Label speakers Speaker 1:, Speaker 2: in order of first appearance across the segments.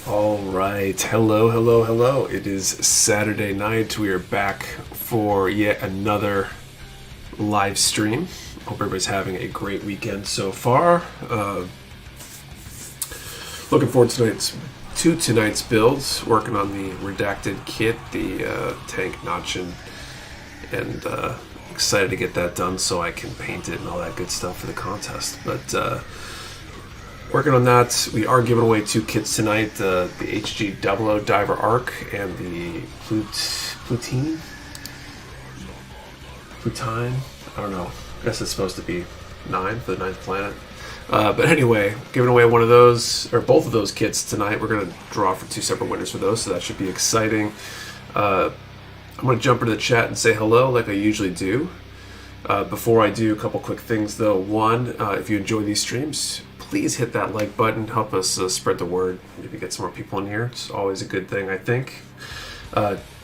Speaker 1: All right. Hello, hello, hello. It is Saturday night. We are back for yet another live stream. Hope everybody's having a great weekend so far. Looking forward to tonight's builds. Working on the redacted kit, the tank notch, and excited to get that done so I can paint it and all that good stuff for the contest. But working on that. We are giving away two kits tonight, the HG 00 Diver Arc and the Plutine? I don't know. I guess it's supposed to be 9 for the 9th planet. But anyway, giving away one of those, or both of those kits tonight. We're going to draw for 2 separate winners for those, so that should be exciting. I'm going to jump into the chat and say hello like I usually do. Before I do, a couple quick things though. One, if you enjoy these streams, please hit that like button. Help us spread the word. Maybe get some more people in here. It's always a good thing, I think.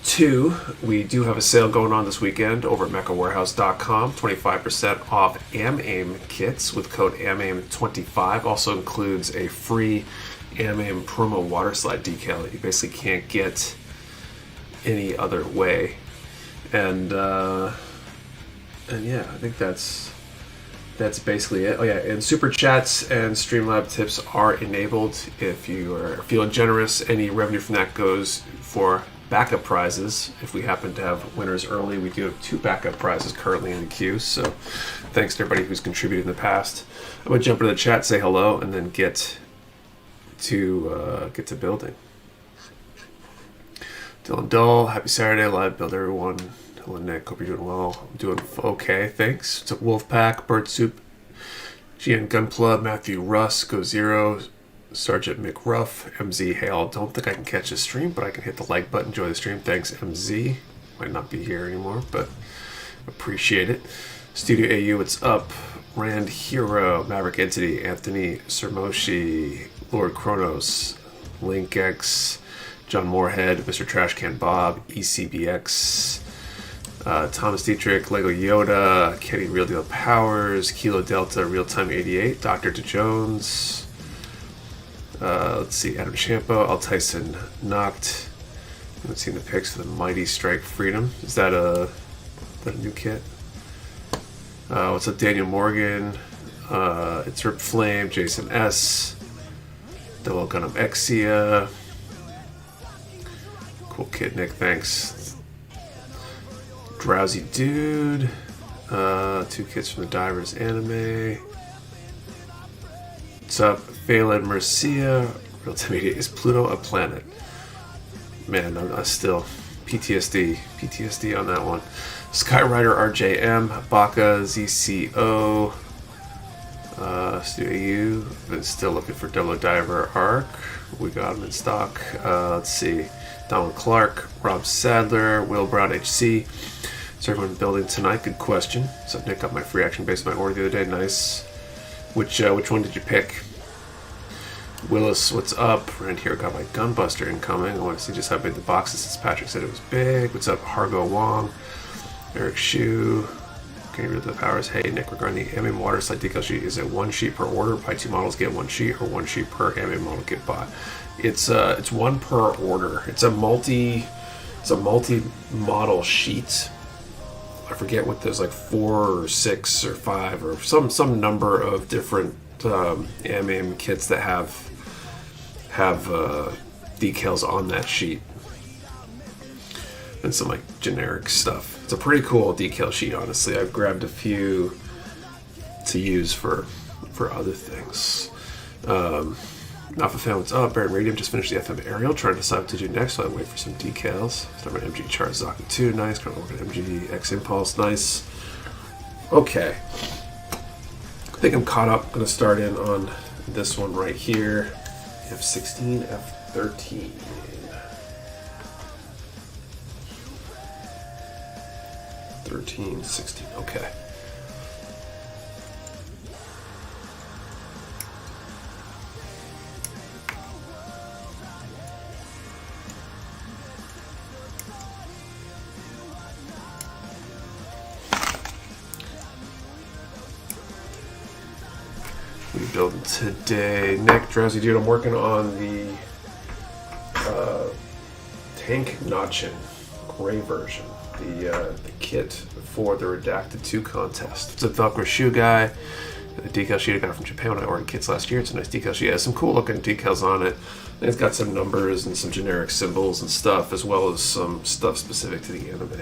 Speaker 1: 2, we do have a sale going on this weekend over at mechawarehouse.com. 25% off AMAIM kits with code AMAIM25. Also includes a free AMAIM promo water slide decal that you basically can't get any other way. And yeah, I think that's basically it. Oh yeah, and super chats and Streamlab tips are enabled. If you are feeling generous, any revenue from that goes for backup prizes. If we happen to have winners early, we do have 2 backup prizes currently in the queue. So thanks to everybody who's contributed in the past. I'm gonna jump into the chat, say hello, and then get to building. Dylan Dull, happy Saturday, live build everyone. Hello Nick, hope you're doing well. I'm doing okay, thanks. It's a Wolfpack, Bird Soup, GN Gunpla, Matthew Russ, Go Zero, Sergeant McRuff, MZ Hale. Don't think I can catch this stream, but I can hit the like button, enjoy the stream. Thanks, MZ. Might not be here anymore, but appreciate it. Studio AU, what's up? Rand Hero, Maverick Entity, Anthony Sermoshi, Lord Kronos, Link X, John Moorhead, Mr. Trashcan Bob, ECBX, Thomas Dietrich, Lego Yoda, Kenny Real Deal Powers, Kilo Delta, Real Time 88, Dr. DeJones, let's see, Adam Champo, Al Tyson Knocked. I haven't seen the pics for the Mighty Strike Freedom. Is that a new kit? What's up, Daniel Morgan? It's Rip Flame, Jason S, Double Gundam Exia. Cool kit, Nick, thanks. Drowsy Dude, 2 kits from the Divers anime. What's up, Phelan Mercia? Real Time 88, is Pluto a planet? Man, I'm still PTSD on that one. Skyrider RJM, Baka ZCO, Studio U. Been still looking for Double Diver Arc. We got him in stock. Let's see. Donald Clark, Rob Sadler, Will Brown HC. Is everyone building tonight? Good question. So Nick got my free action based on my order the other day. Nice. Which one did you pick? Willis, what's up? Rand here, got my Gunbuster incoming. I want to see just how big the box is since Patrick said it was big. What's up, Hargo Wong? Eric Shu. Can you read the powers? Hey Nick, regarding the AMAIM water slide decal sheet, is it 1 sheet per order? Buy 2 models, get 1 sheet, or 1 sheet per AMAIM model get bought? It's 1 per order. It's a multi model sheet. I forget what there's like 4 or 6 or 5 or some number of different AMAIM kits that have decals on that sheet, and some like generic stuff. It's a pretty cool decal sheet, honestly. I've grabbed a few to use for other things. Alpha fan, what's up? Baron Radium just finished the FM aerial, trying to decide what to do next, so I wait for some decals. Start my MG Charizaki 2, nice. Currently working MG X Impulse, nice. Okay. I think I'm caught up. I'm going to start in on this one right here. F16, F13. 13, 16, okay. We build today. Nick, Drowsy Dude, I'm working on the Tank Notchin gray version, the kit for the Redacted 2 contest. It's a Velcro shoe guy. The decal sheet I got from Japan when I ordered kits last year. It's a nice decal sheet. It has some cool looking decals on it. And it's got some numbers and some generic symbols and stuff, as well as some stuff specific to the anime.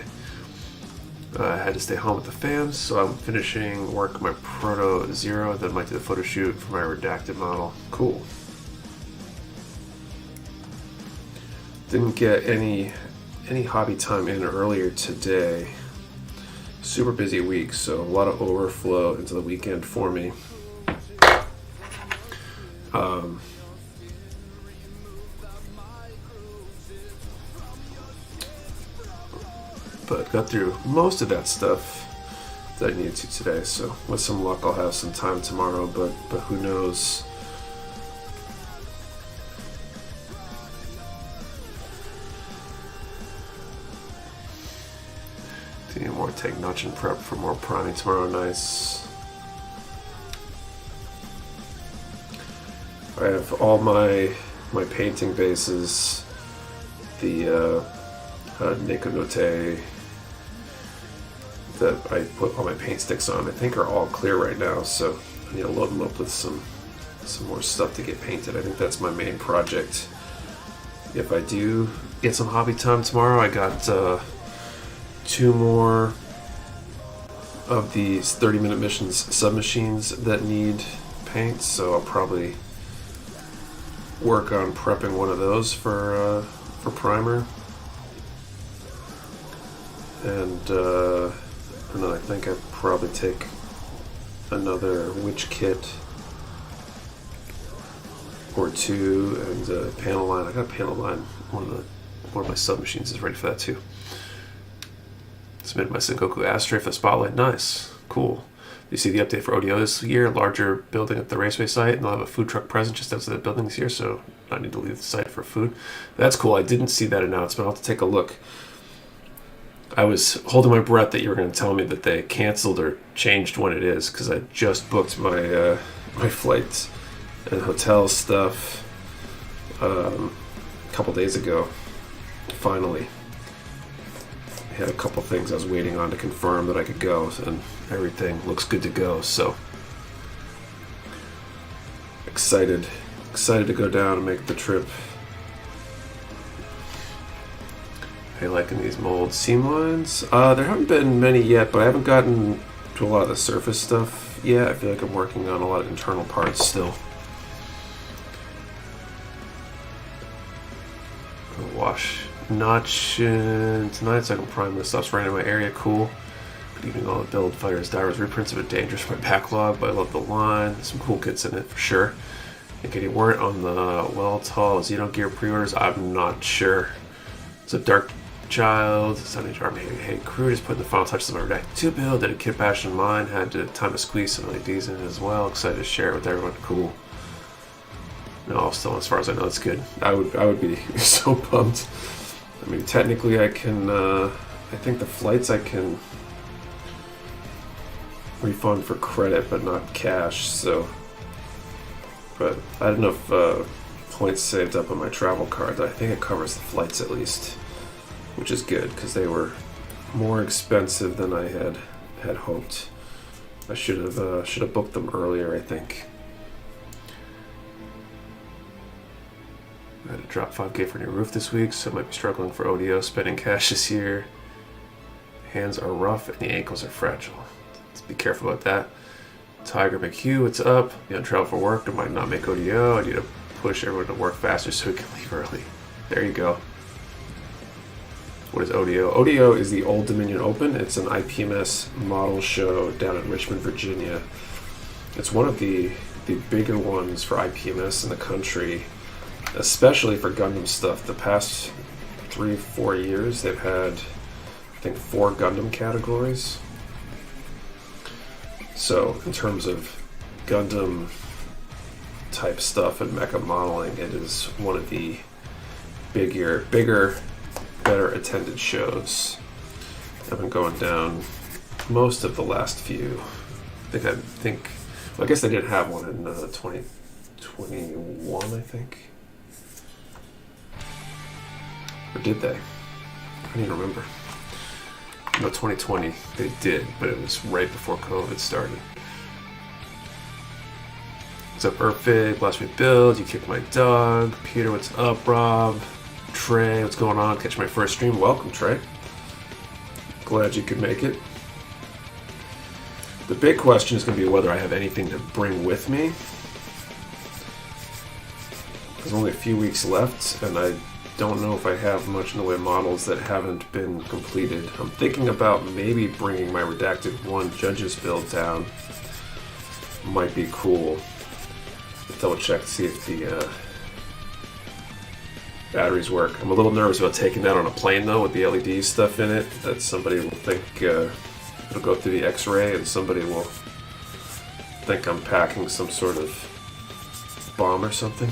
Speaker 1: I had to stay home with the fans, so I'm finishing work on my Proto Zero, then might do the photo shoot for my Redacted model. Cool. Didn't get any hobby time in earlier today. Super busy week, so a lot of overflow into the weekend for me. But got through most of that stuff that I needed to today, so with some luck I'll have some time tomorrow, but who knows. Need more Tank Notchin prep for more priming tomorrow. Nice. I have all my painting bases, the Nekonote that I put all my paint sticks on, I think are all clear right now, so I need to load them up with some more stuff to get painted. I think that's my main project. If I do get some hobby time tomorrow, I got 2 more of these 30-minute missions submachines that need paint, so I'll probably work on prepping one of those for primer. And then I think I'd probably take another witch kit or 2 and a panel line. I got a panel line. One of my submachines is ready for that too. Submitted my Sengoku Ashtray for the spotlight. Nice. Cool. You see the update for ODO this year, larger building at the raceway site, and they'll have a food truck present just outside the building this year, so I need to leave the site for food. That's cool. I didn't see that announcement. I'll have to take a look. I was holding my breath that you were going to tell me that they canceled or changed when it is, because I just booked my my flights and hotel stuff a couple days ago. Finally. I had a couple things I was waiting on to confirm that I could go, and everything looks good to go, so excited to go down and make the trip. Are you liking these mold seam lines? There haven't been many yet, but I haven't gotten to a lot of the surface stuff yet. I feel like I'm working on a lot of internal parts still. Gonna wash Notchin tonight so I can prime the stuff's right in my area. Cool. Good evening, all the build fighters, divers, reprints of it dangerous for my backlog, but I love the line. Some cool kits in it for sure. Think any word on the well-tall Xeno gear pre-orders? I'm not sure. It's a Dark Child, Sunny Army, hey crew, just putting the final touches on my Redacted 2 build. Did a kit bash in mine, had to time to squeeze some LEDs in it as well. Excited to share it with everyone. Cool. No, still as far as I know, it's good. I would be so pumped. I mean, technically I can, I think the flights I can refund for credit, but not cash, so. But I had enough points saved up on my travel card that I think it covers the flights at least, which is good, because they were more expensive than I had hoped. I should have booked them earlier, I think. I had to drop 5K for a new roof this week, so I might be struggling for ODO spending cash this year. Hands are rough and the ankles are fragile. Let's be careful about that. Tiger McHugh, what's up? You on travel for work? I might not make ODO. I need to push everyone to work faster so we can leave early. There you go. What is ODO? ODO is the Old Dominion Open. It's an IPMS model show down in Richmond, Virginia. It's one of the bigger ones for IPMS in the country, especially for Gundam stuff. The past 3-4 years, they've had, I think, 4 Gundam categories. So, in terms of Gundam type stuff and mecha modeling, it is one of the bigger, better attended shows. I've been going down most of the last few. I guess they did have one in 2021, I think. Or did they? I don't even remember. No, 2020 they did, but it was right before COVID started. What's up, Urfig? Blast me build. You kicked my dog. Peter, what's up, Rob? Trey, what's going on? Catch my first stream. Welcome, Trey. Glad you could make it. The big question is going to be whether I have anything to bring with me. There's only a few weeks left, and I don't know if I have much in the way of models that haven't been completed. I'm thinking about maybe bringing my Redacted 1 Judges build down. Might be cool. Double check to see if the batteries work. I'm a little nervous about taking that on a plane though with the LED stuff in it. That somebody will think it'll go through the X-ray and somebody will think I'm packing some sort of bomb or something.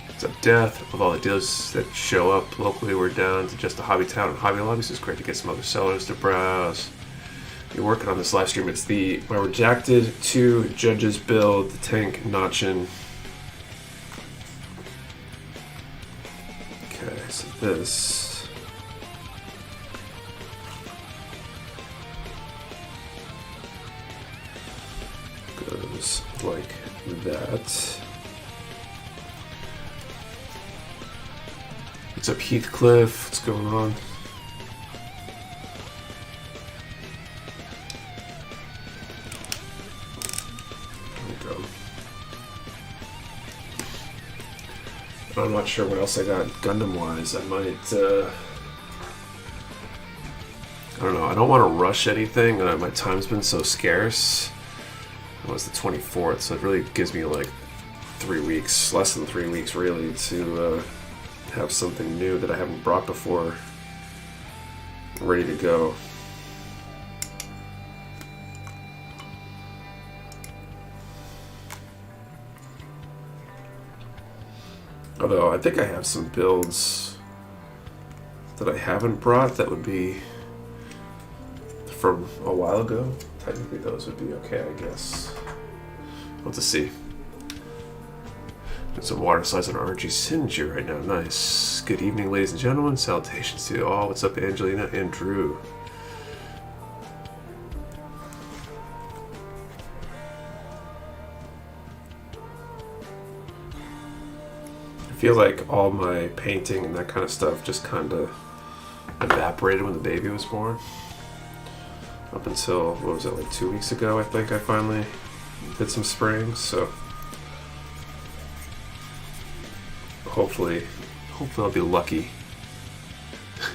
Speaker 1: What's up, Death? With all the deals that show up locally, we're down to just a hobby town and hobby lobbies. It's great to get some other sellers to browse. You're working on this live stream. It's my Redacted 2 Judges build, the tank notching. Okay, so this goes like that. What's up, Heathcliff? What's going on? I'm not sure what else I got Gundam-wise. I might, I don't know. I don't want to rush anything. My time's been so scarce. It was the 24th, so it really gives me like 3 weeks, less than 3 weeks really, to have something new that I haven't brought before ready to go. Although I think I have some builds that I haven't brought that would be from a while ago. Technically those would be okay, I guess. We'll have to see. Doing some water slides on RNG Synergy right now. Nice. Good evening, ladies and gentlemen. Salutations to you all. What's up, Angelina and Drew? I feel like all my painting and that kind of stuff just kind of evaporated when the baby was born. Up until, what was it, like 2 weeks ago, I think I finally did some spraying, so hopefully I'll be lucky.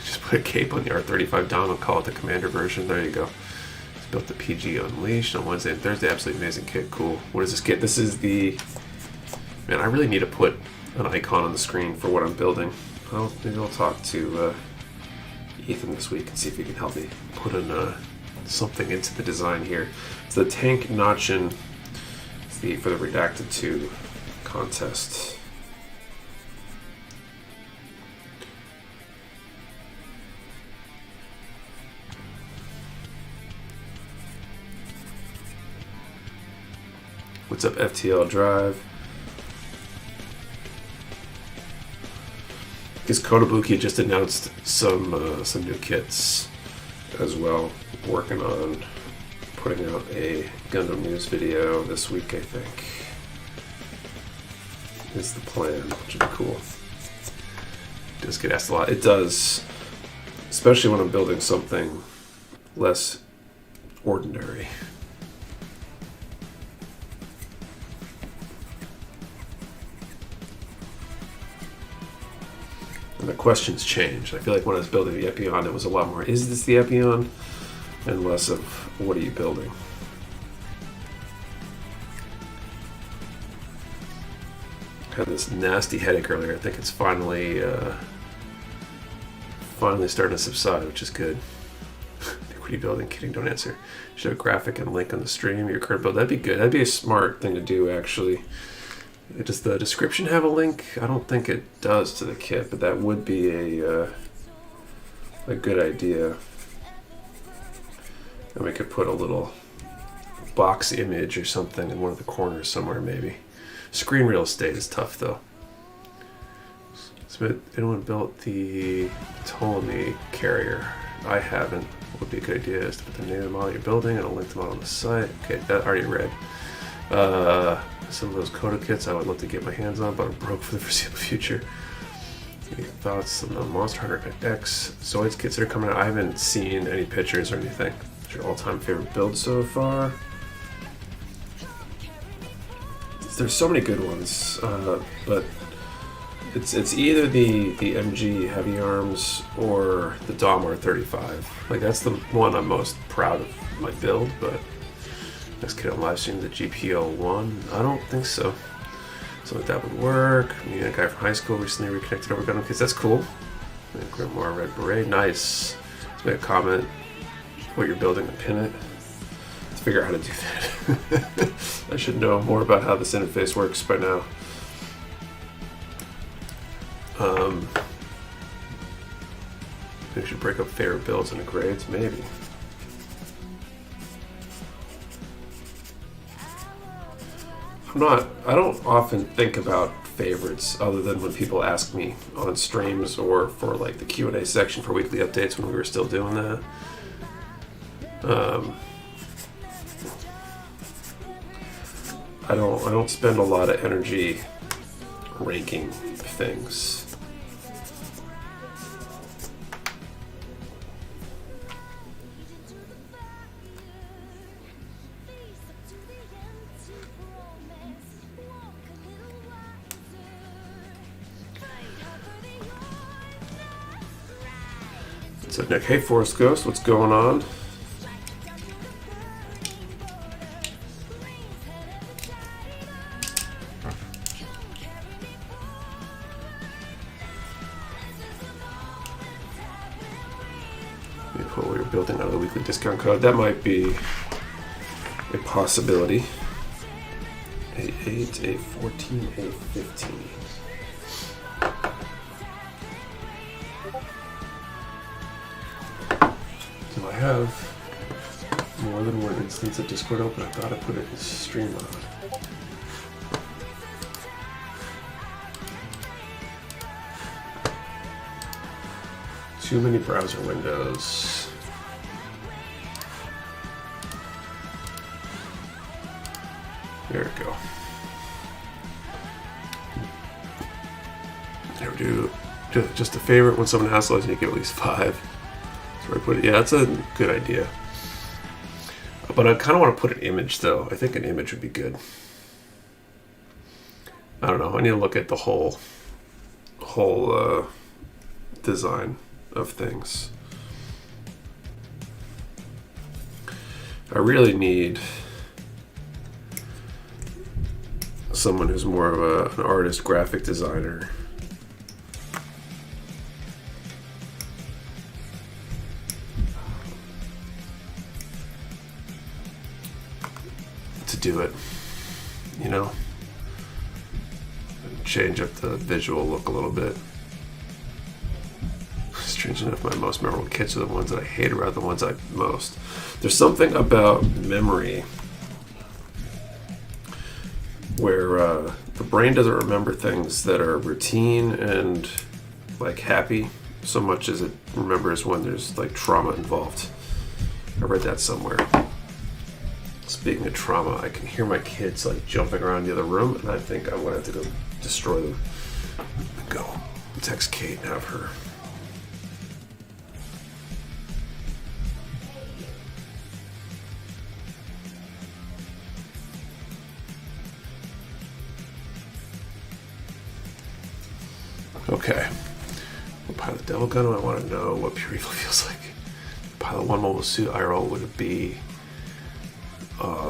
Speaker 1: Just put a cape on the R35 Dom and call it the Commander version. There you go. Just built the PG Unleashed on Wednesday and Thursday. Absolutely amazing kit. Cool. What does this kit? This is the... Man, I really need to put an icon on the screen for what I'm building. Maybe I'll talk to Ethan this week and see if he can help me put in something into the design here. It's the tank notching for the Redacted 2 contest. What's up, FTL Drive? Because Kotobuki just announced some new kits as well. Working on putting out a Gundam news video this week, I think, is the plan, which would be cool. It does get asked a lot. It does, especially when I'm building something less ordinary. And the questions changed. I feel like when I was building the Epion, it was a lot more, is this the Epion? And less of, what are you building? I had this nasty headache earlier. I think it's finally starting to subside, which is good. What are you building? Kidding, don't answer. Should have a graphic and link on the stream. Your current build. That'd be good. That'd be a smart thing to do, actually. Does the description have a link? I don't think it does to the kit, but that would be a good idea. And we could put a little box image or something in one of the corners somewhere, maybe. Screen real estate is tough, though. So anyone built the Ptolemy carrier? I haven't. What would be a good idea is to put the name of the model you're building and a link to the model on the site. Okay, that already read. Some of those Coda kits I would love to get my hands on, but I'm broke for the foreseeable future. Any thoughts on the Monster Hunter X Zoids kits that are coming out? I haven't seen any pictures or anything. What's your all-time favorite build so far? There's so many good ones, but it's either the MG Heavy Arms or the Dahmer 35. Like, that's the one I'm most proud of my build, but next kid on live stream, the GPO1, I don't think so. So that would work. Me and a guy from high school recently reconnected over Gundam kids. That's cool. Grimoire Red Beret, nice. Let's make a comment what you're building and pin it. Let's figure out how to do that. I should know more about how this interface works by now. We should break up favorite builds into grades, maybe. I don't often think about favorites other than when people ask me on streams or for like the Q&A section for weekly updates when we were still doing that. I don't spend a lot of energy ranking things. So Nick, hey Forest Ghost, what's going on? Let me put what you're building out of the weekly discount code. That might be a possibility. A8, A14, A15. Do I have more than one instance of Discord open? I thought I put it in stream mode. Too many browser windows. There we go. There we do. Just a favorite when someone asks, you get at least 5. That's where I put it. Yeah, that's a good idea. But I kind of want to put an image, though. I think an image would be good. I don't know. I need to look at the whole design of things. I really need someone who's more of an artist, graphic designer. To do it, you know, and change up the visual look a little bit. Strange enough, my most memorable kits are the ones that I hate rather than the ones I most. There's something about memory where the brain doesn't remember things that are routine and like happy so much as it remembers when there's like trauma involved. I read that somewhere. Speaking of trauma, I can hear my kids like jumping around the other room, and I think I'm gonna have to go destroy them. Go text Kate and have her. Okay. What pilot Devil Gun? I want to know what pure evil feels like. Pilot one mobile suit IRL would it be?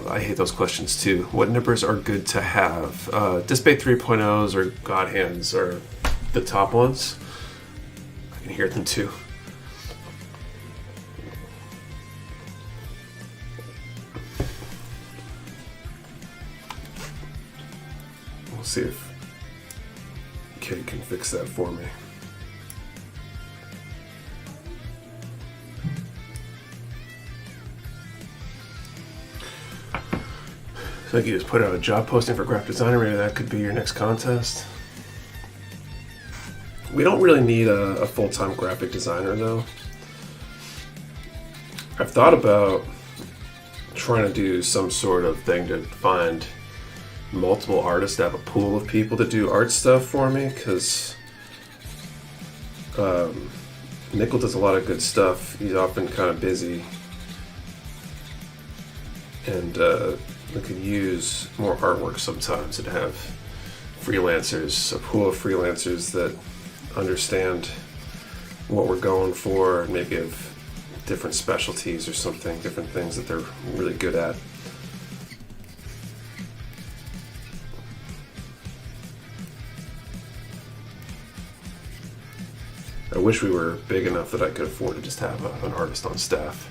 Speaker 1: I hate those questions too. What nippers are good to have? Disbate 3.0s or God Hands are the top ones. I can hear them too. We'll see if Kate can fix that for me. So you just put out a job posting for graphic designer, maybe that could be your next contest. We don't really need a full-time graphic designer though. I've thought about trying to do some sort of thing to find multiple artists to have a pool of people to do art stuff for me, because Nickel does a lot of good stuff. He's often kind of busy, and we could use more artwork sometimes and have freelancers, a pool of freelancers that understand what we're going for, and maybe have different specialties or something, different things that they're really good at. I wish we were big enough that I could afford to just have an artist on staff.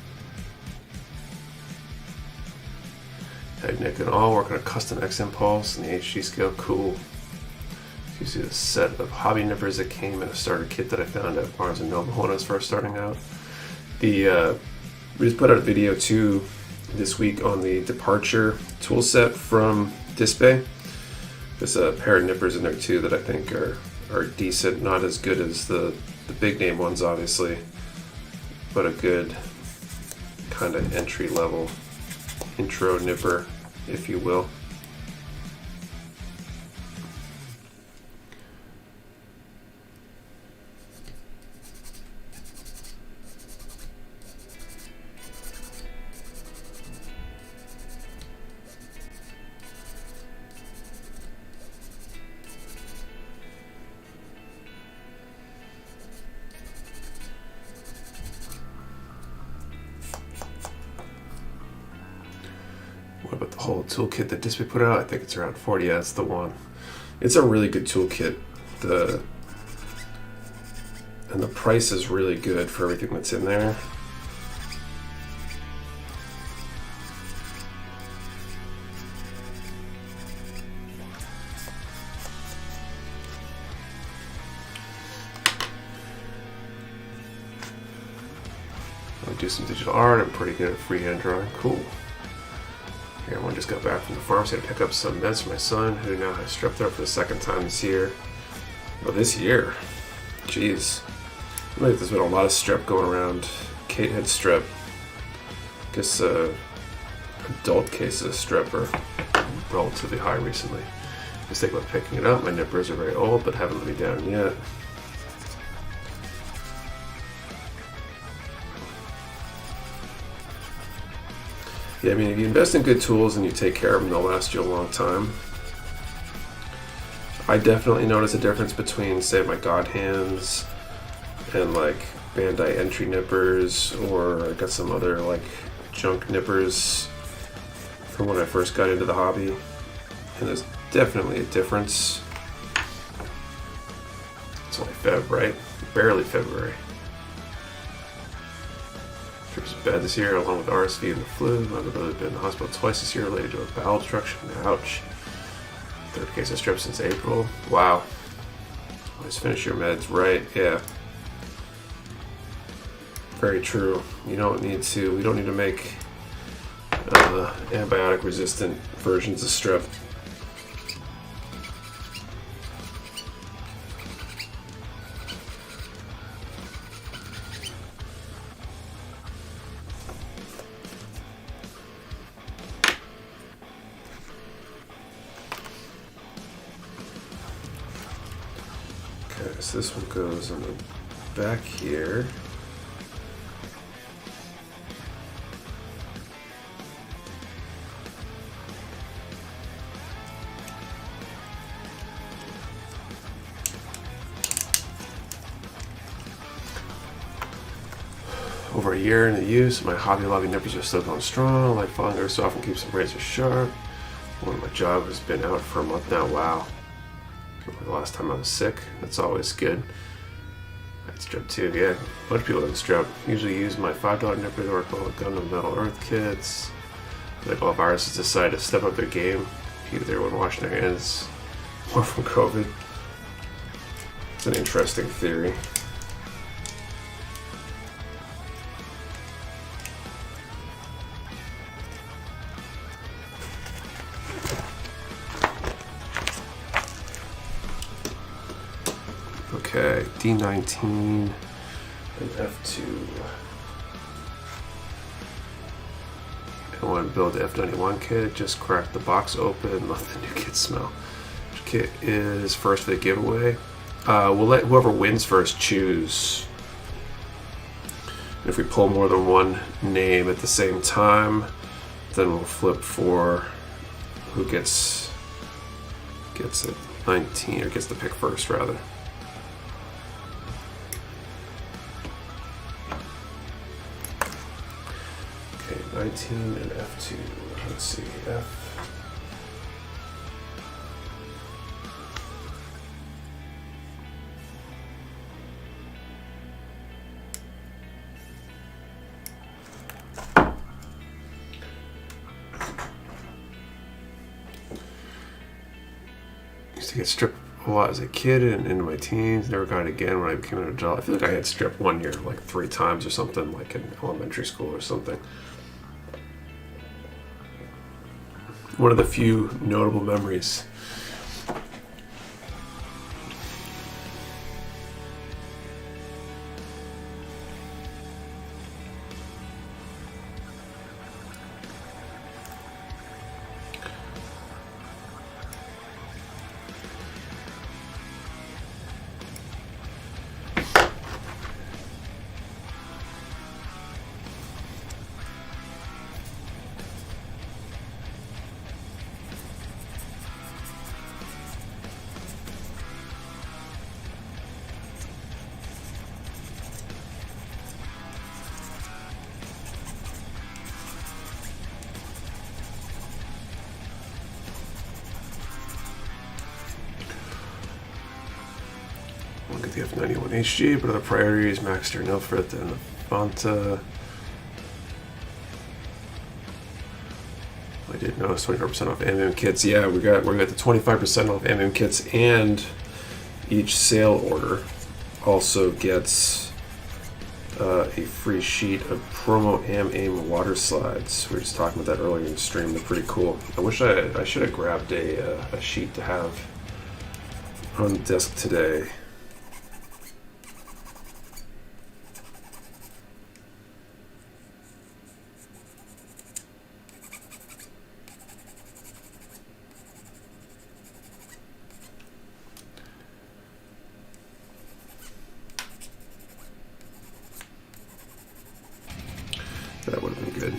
Speaker 1: Hey Nick and all, working on a custom X impulse in the HD scale, cool. You see the set of hobby nippers that came in a starter kit that I found at Barnes & Noble when I was first starting out. We just put out a video too this week on the Departure tool set from Disbay. There's a pair of nippers in there too that I think are decent, not as good as the big name ones obviously, but a good kind of entry level intro nipper, if you will. What about the whole toolkit that Display put out? I think it's around 40. Yeah, that's the one. It's a really good toolkit. And the price is really good for everything that's in there. I do some digital art. I'm pretty good at freehand drawing. Cool. Everyone just got back from the pharmacy to pick up some meds for my son, who now has strep throat for the second time this year. Well, this year? Jeez. I feel like there's been a lot of strep going around. Kate had strep. I guess adult cases of strep are relatively high recently. I was thinking about picking it up. My nippers are very old, but haven't let me down yet. Yeah, I mean, if you invest in good tools and you take care of them, they'll last you a long time. I definitely notice a difference between, say, my God Hands and like Bandai entry nippers, or I got some other like junk nippers from when I first got into the hobby. And there's definitely a difference. It's only Feb, right? Barely February. Trips to bed this year, along with RSV and the flu. I've really been in the hospital twice this year related to a bowel obstruction. Ouch. Third case of strep since April. Wow. Always finish your meds right. Yeah. Very true. We don't need to make antibiotic resistant versions of strep. So this one goes on the back here. Over a year into use, my Hobby Lobby nippers are still going strong. Like Fonger so often keeps the razor sharp. One of my job has been out for a month now. Wow. The last time I was sick. That's always good. I had strep too, yeah. A bunch of people have strep. Usually use my $5 nipper to work well with Gundam Metal Earth kits. Like all viruses decide to step up their game. Keep everyone washing their hands more from COVID. It's an interesting theory. Okay, D19 and F2. I want to build the F91 kit, just crack the box open, let the new kit smell. Which kit is first for the giveaway? We'll let whoever wins first choose. If we pull more than one name at the same time, then we'll flip for who gets it 19, or gets the pick first rather. Okay, 19 and F2. Let's see, F. Used to get stripped a lot as a kid and into my teens. Never got it again when I became an adult. I feel like I had stripped one year like 3 times or something, like in elementary school or something. One of the few notable memories. Look at the F91 HG, but other priorities, Max Nilfrit and Fanta. I did notice 24% off MM kits. Yeah, we're got the 25% off MM kits, and each sale order also gets a free sheet of promo AIM water slides. We were just talking about that earlier in the stream. They're pretty cool. I wish I should have grabbed a sheet to have on the desk today. That would have been good.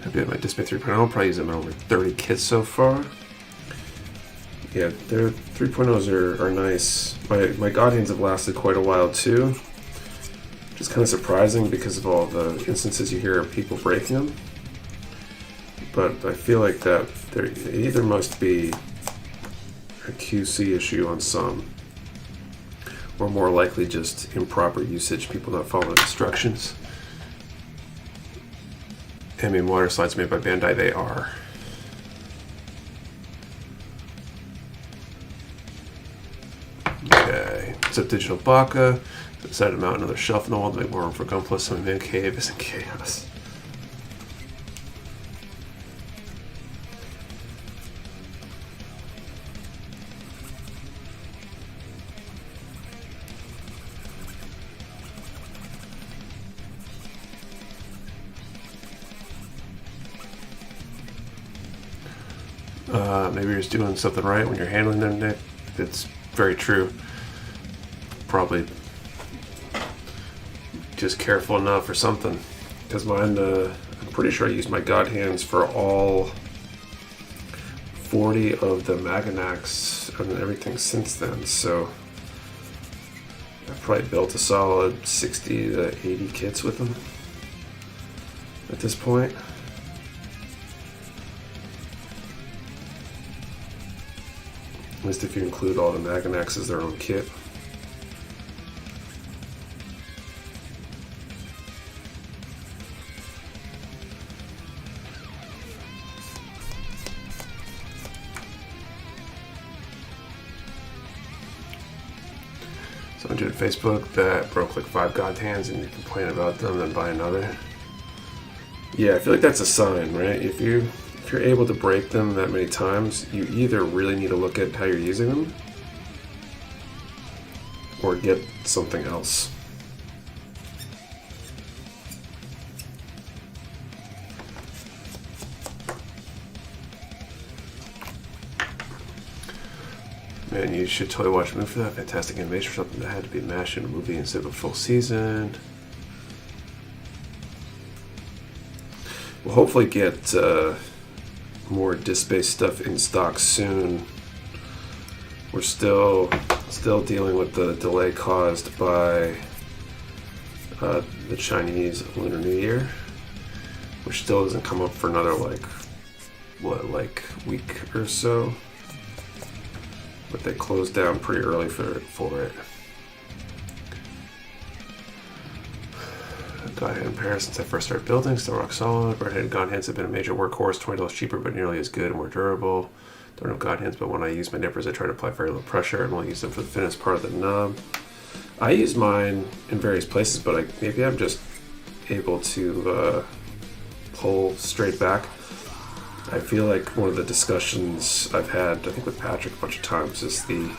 Speaker 1: I've been at my Display 3.0. I'll probably use them in over 30 kits so far. Yeah, their 3.0s are nice. My God Hands have lasted quite a while too. Which is kind of surprising because of all the instances you hear of people breaking them. But I feel like that there either must be a QC issue on some, or more likely just improper usage, people not following instructions. AIM water slides made by Bandai, they are. Okay, so Digital Baka decided to mount another shelf in the wall to make more room for Gunpla. Some Man Cave is in chaos. Maybe you're just doing something right when you're handling them, Nick. It's very true. Probably just careful enough or something. Because mine, I'm pretty sure I used my God Hands for all 40 of the Maganax and everything since then. So I've probably built a solid 60 to 80 kits with them at this point. At least if you include all the Maganax as their own kit. Someone did on Facebook that broke like 5 God Hands and you complain about them, then buy another. Yeah, I feel like that's a sign, right? If you're if you're able to break them that many times, you either really need to look at how you're using them or get something else. Man, you should totally watch a movie for that. Fantastic animation for something that had to be mashed in a movie instead of a full season. We'll hopefully get more disc-based stuff in stock soon. We're still dealing with the delay caused by the Chinese Lunar New Year, which still doesn't come up for another week or so. But they closed down pretty early for it. Godhead in Paris since I first started building, still rock solid. Redheaded Godhands have been a major workhorse, $20 cheaper but nearly as good and more durable. Don't know Godhands, but when I use my nippers I try to apply very low pressure and will use them for the thinnest part of the nub. I use mine in various places, but maybe I'm just able to pull straight back. I feel like one of the discussions I've had, I think with Patrick a bunch of times, is the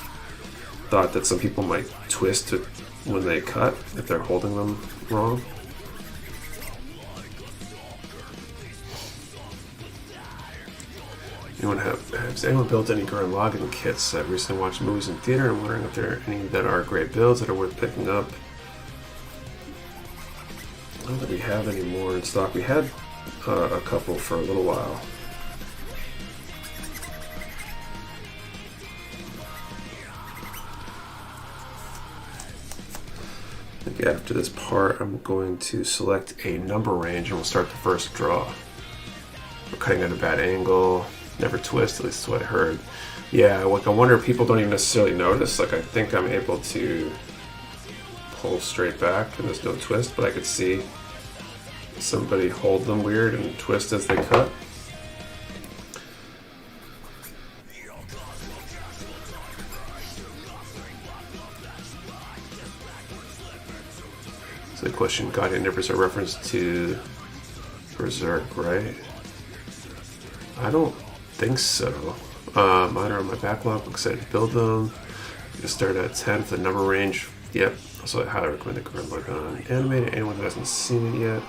Speaker 1: thought that some people might twist it when they cut if they're holding them wrong. Has anyone built any Gurren Lagann kits? I've recently watched movies in theater and I'm wondering if there are any that are great builds that are worth picking up. I don't think we have any more in stock. We had a couple for a little while. I think after this part, I'm going to select a number range and we'll start the first draw. We're cutting at a bad angle. Never twist, at least that's what I heard. Yeah, I wonder if people don't even necessarily notice. I think I'm able to pull straight back and there's no twist, but I could see somebody hold them weird and twist as they cut. So the question, Guardian Nippers are reference to Berserk, right? I don't think so. Mine are on my backlog. I'm excited to build them. I'm gonna start at 10 for the number range. Yep. Also, I highly recommend the Gurren Lagann animated. Anyone who hasn't seen it yet.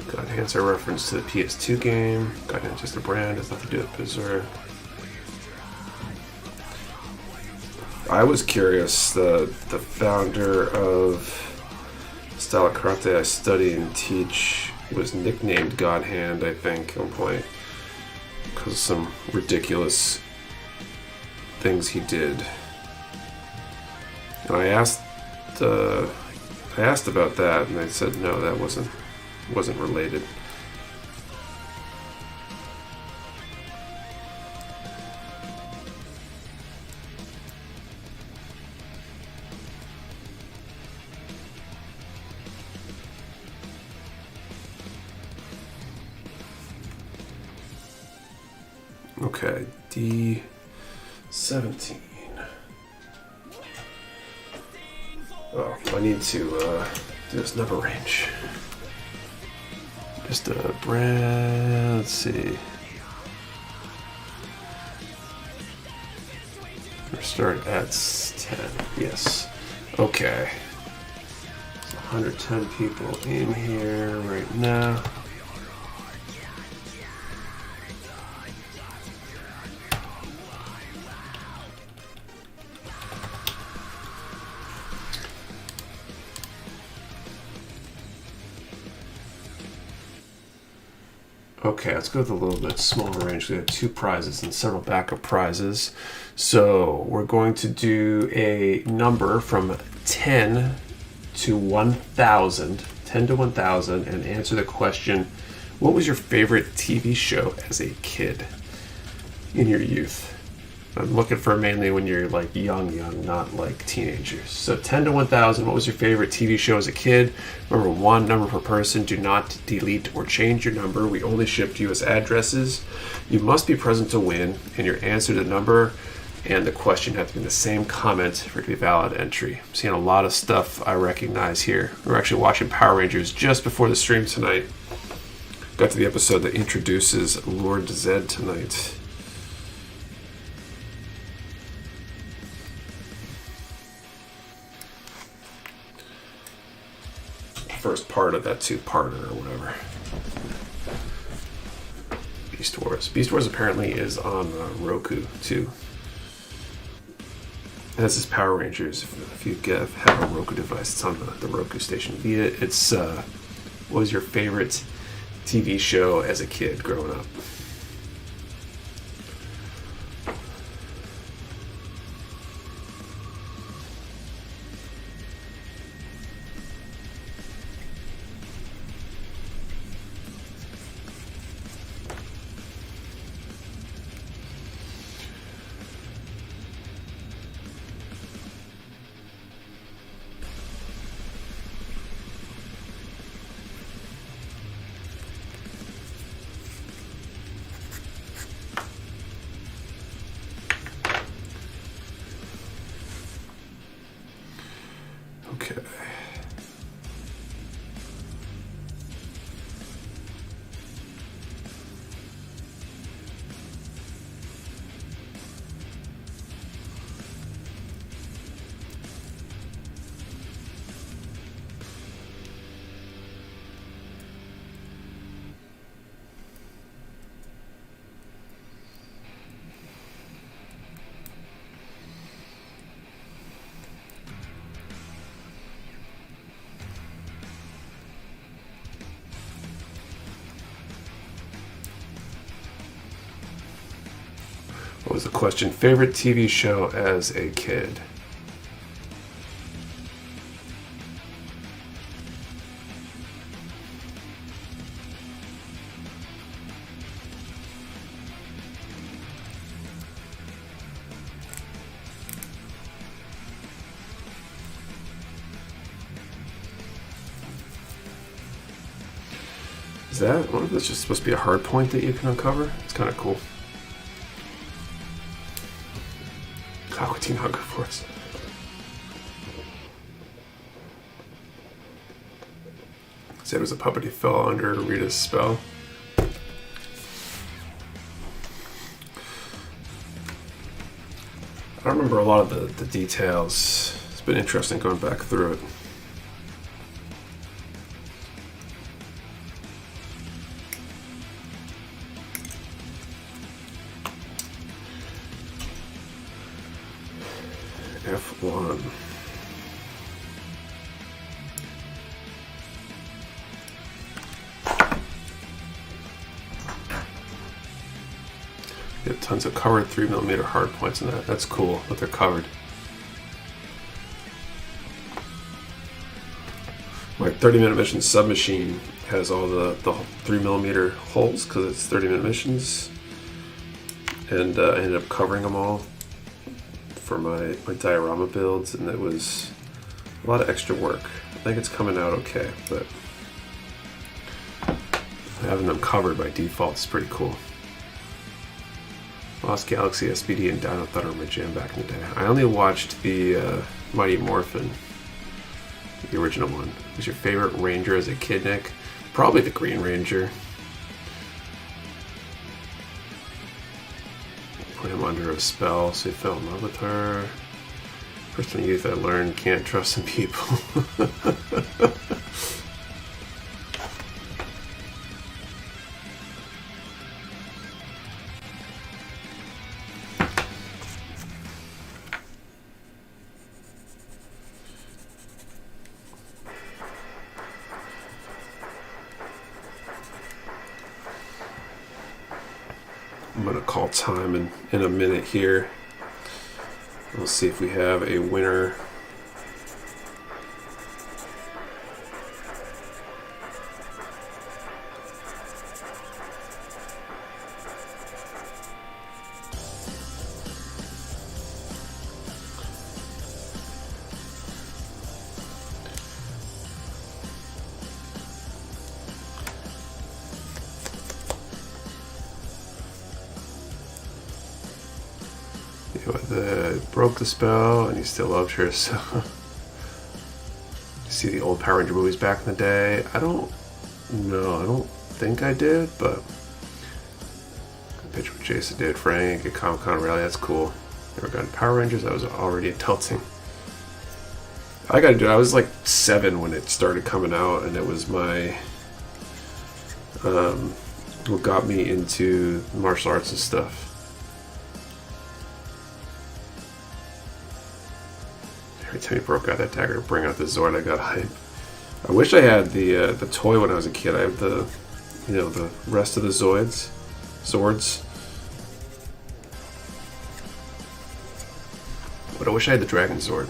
Speaker 1: Godhands are a reference to the PS2 game. Godhands is just a brand, has nothing to do with Berserk. I was curious, the founder of style of karate I study and teach was nicknamed Godhand, I think, at one point, because of some ridiculous things he did. And I asked about that, and they said no, that wasn't related. Okay, D17. Oh, I need to do this number range. Just a brand, let's see. We'll start at 10, yes. Okay. So 110 people in here right now. Okay, let's go with a little bit smaller range. We have 2 prizes and several backup prizes. So we're going to do a number from 10 to 1,000, 10 to 1,000, and answer the question, what was your favorite TV show as a kid in your youth? I'm looking for mainly when you're like young, not like teenagers. So 10 to 1,000, what was your favorite TV show as a kid? Remember, one number per person. Do not delete or change your number. We only ship US addresses. You must be present to win, and your answer to the number and the question have to be in the same comment for it to be valid entry. I'm seeing a lot of stuff I recognize here. We're actually watching Power Rangers just before the stream tonight. Got to the episode that introduces Lord Zed tonight. First part of that two-parter or whatever. Beast Wars. Beast Wars apparently is on Roku too. And this is Power Rangers. If you have a Roku device, it's on the Roku station. It's what was your favorite TV show as a kid growing up? Okay. What was the question? Favorite TV show as a kid? Is that one of those just supposed to be a hard point that you can uncover? It's kind of cool. Teen Hunger Force. Said it was a puppet he fell under Rita's spell. I don't remember a lot of the details. It's been interesting going back through it. F1. You have tons of covered 3mm hard points in that. That's cool that they're covered. My 30-minute mission submachine has all the 3mm holes because it's 30-minute missions, and I ended up covering them all for my diorama builds, and it was a lot of extra work. I think it's coming out okay, but having them covered by default is pretty cool. Lost Galaxy, SPD, and Dino Thunder were my jam back in the day. I only watched the Mighty Morphin, the original one. Was your favorite Ranger as a kid, Nick? Probably the Green Ranger. Put him under a spell, so he fell in love with her. First in youth I learned can't trust some people. I'm going to call time in a minute here. We'll see if we have a winner. They broke the spell, and he still loves her. So, see the old Power Ranger movies back in the day. I don't know. I don't think I did, but picture what Jason did. Frank at Comic Con rally. That's cool. Never got Power Rangers. I was already adulting. I gotta do it. I was like 7 when it started coming out, and it was my what got me into martial arts and stuff. Every time he broke out that dagger to bring out the Zord, I got hype. I wish I had the toy when I was a kid. I have the rest of the Zords. But I wish I had the Dragon Zord.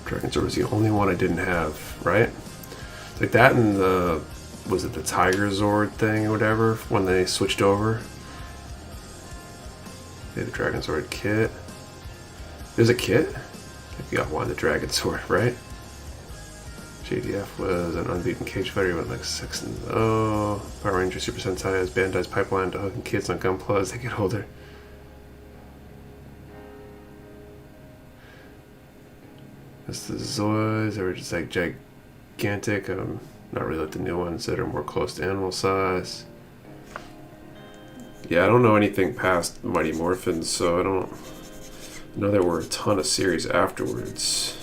Speaker 1: Dragon Zord was the only one I didn't have, right? Like that and was it the Tiger Zord thing or whatever, when they switched over? They had the Dragon Zord kit. There's a kit? If you got one, the Dragon Zord, right? JDF was an unbeaten cage fighter. He went like 6-0. Power Ranger Super Sentai is Bandai's pipeline to hooking kids on Gunpla as they get older. That's the Zoids. They were just like gigantic. Not really like the new ones that are more close to animal size. Yeah, I don't know anything past Mighty Morphins, so I don't know there were a ton of series afterwards.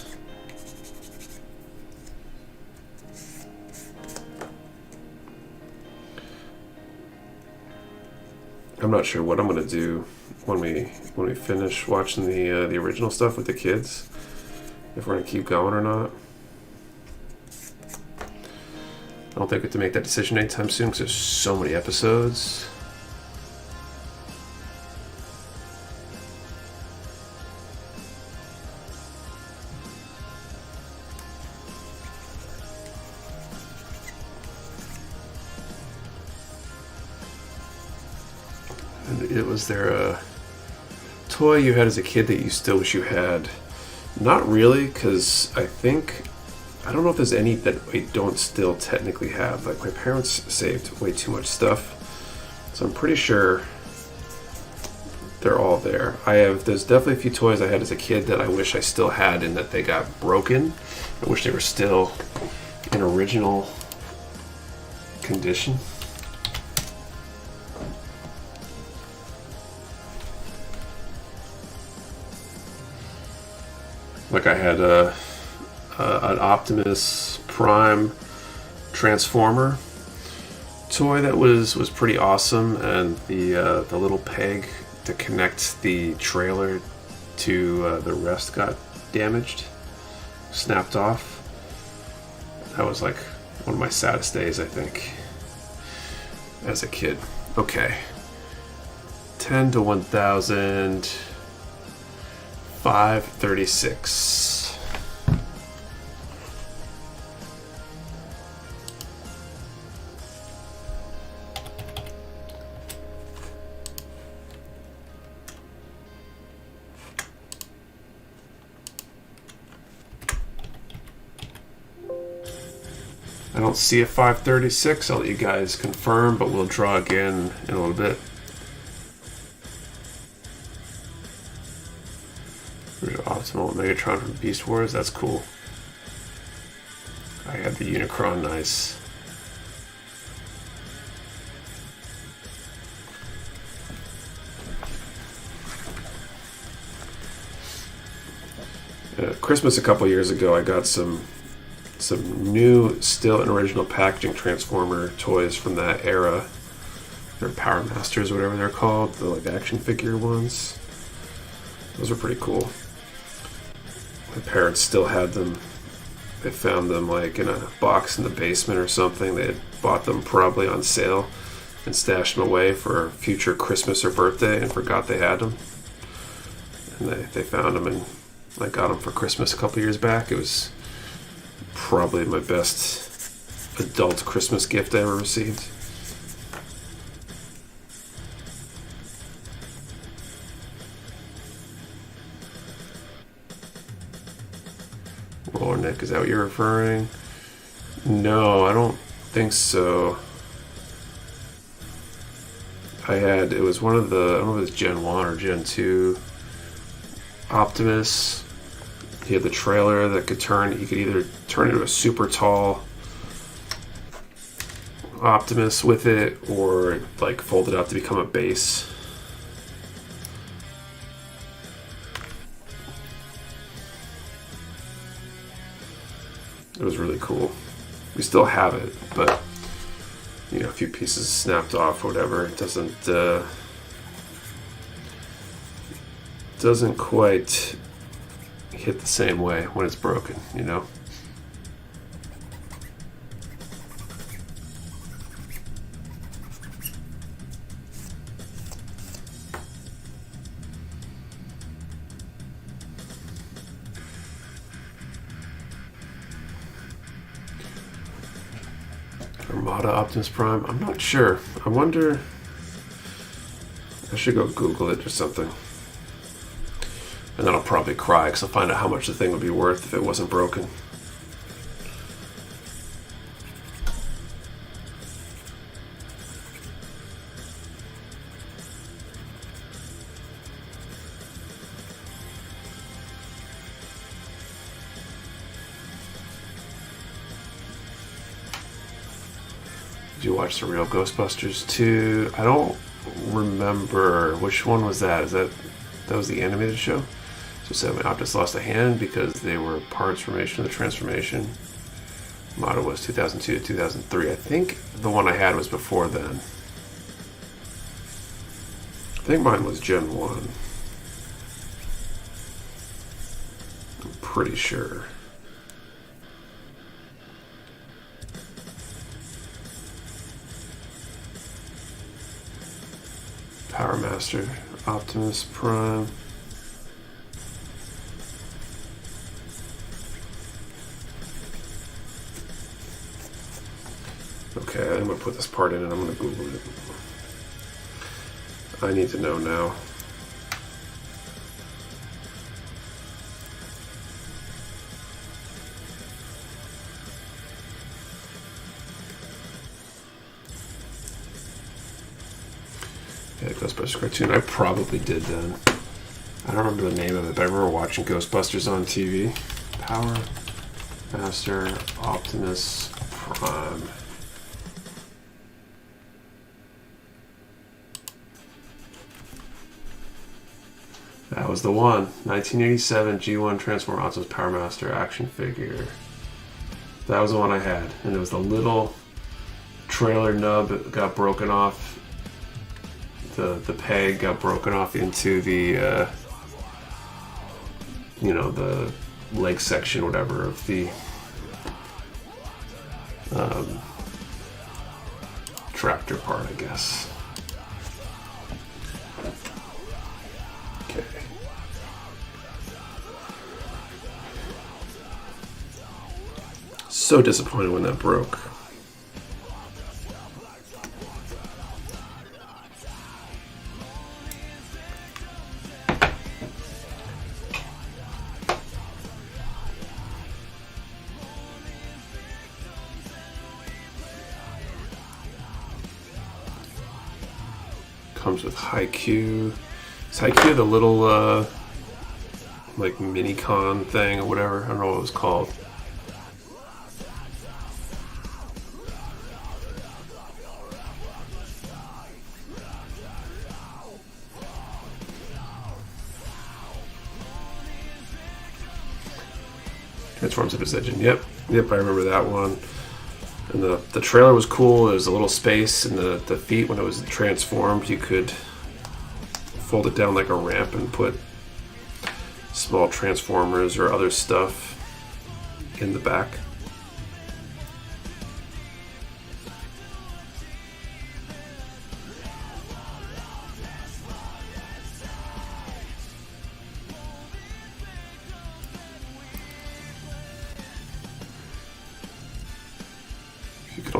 Speaker 1: I'm not sure what I'm gonna do when we finish watching the original stuff with the kids. If we're gonna keep going or not. I don't think we have to make that decision anytime soon because there's so many episodes. And it was there a toy you had as a kid that you still wish you had? Not really, because I don't know if there's any that I don't still technically have. Like, my parents saved way too much stuff, so I'm pretty sure they're all there. There's definitely a few toys I had as a kid that I wish I still had and that they got broken. I wish they were still in original condition. Like I had an Optimus Prime Transformer toy that was pretty awesome, and the little peg to connect the trailer to the rest got damaged, snapped off. That was like one of my saddest days, I think, as a kid. Okay, 10 to 1,000. 536. I don't see a 536. I'll let you guys confirm, but we'll draw again in a little bit. Optimal Megatron from Beast Wars, that's cool. I have the Unicron, nice. Christmas a couple years ago, I got some new, still in original packaging Transformer toys from that era. They're Power Masters, or whatever they're called, the like action figure ones. Those were pretty cool. My parents still had them. They found them like in a box in the basement or something. They had bought them probably on sale and stashed them away for future Christmas or birthday and forgot they had them. And they found them, and I got them for Christmas a couple years back. It was probably my best adult Christmas gift I ever received. Roller Nick, is that what you're referring? No, I don't think so. It was one of the, I don't know if it was Gen 1 or Gen 2 Optimus. He had the trailer that could he could either turn into a super tall Optimus with it, or like fold it out to become a base. It was really cool. We still have it, but you know, a few pieces snapped off or whatever. It doesn't quite hit the same way when it's broken, you know. Armada Optimus Prime? I'm not sure. I wonder. I should go Google it or something. And then I'll probably cry because I'll find out how much the thing would be worth if it wasn't broken. Did you watch the real Ghostbusters 2? I don't remember. Which one was that? That was the animated show? So said my Optimus lost a hand because they were parts formation of the transformation. Model was 2002 to 2003. I think the one I had was before then. I think mine was Gen 1. I'm pretty sure. Power Master, Optimus Prime. Okay, I'm gonna put this part in and I'm gonna Google it. I need to know now. Yeah, Ghostbusters cartoon. I probably did then. I don't remember the name of it, but I remember watching Ghostbusters on TV. Power Master Optimus Prime. That was the one. 1987 G1 Transformer Optimus Power Master action figure. That was the one I had. And it was the little trailer nub that got broken off. The peg got broken off into the, the leg section, whatever, of the tractor part, I guess. Okay. So disappointed when that broke. Comes with Haikyuu. Is Haikyuu the little like mini con thing or whatever? I don't know what it was called. Transforms into Zijin. Yep, I remember that one. And the trailer was cool. There was a little space in the feet when it was transformed. You could fold it down like a ramp and put small transformers or other stuff in the back.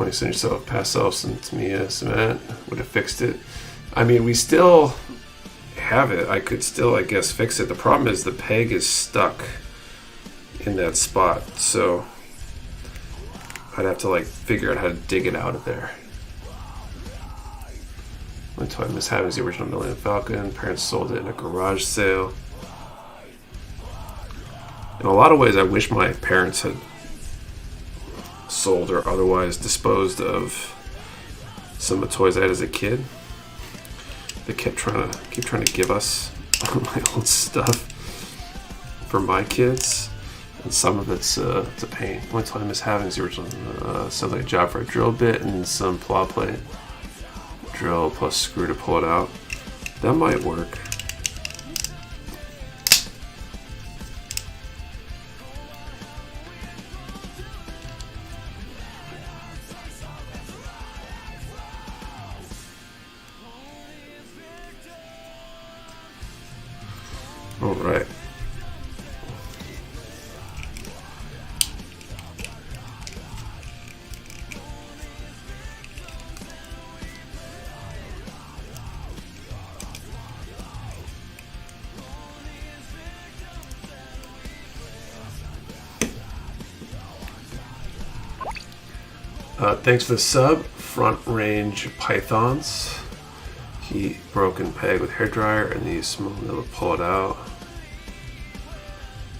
Speaker 1: when you send yourself past self sent me a cement would have fixed it. I mean, we still have it. I could still, I guess, fix it. The problem is the peg is stuck in that spot, so I'd have to like figure out how to dig it out of there. My toy miss having the original Millennium Falcon. Parents sold it in a garage sale. In a lot of ways, I wish my parents had sold or otherwise disposed of some of the toys I had as a kid. They keep trying to give us my old stuff for my kids, and some of it's a pain. The only time I miss having is the original. Sounds like a job for a drill bit and some plow plate. Drill plus screw to pull it out. That might work. All right. Thanks for the sub, Front Range Pythons. Heat broken peg with hairdryer and these small to pull it out.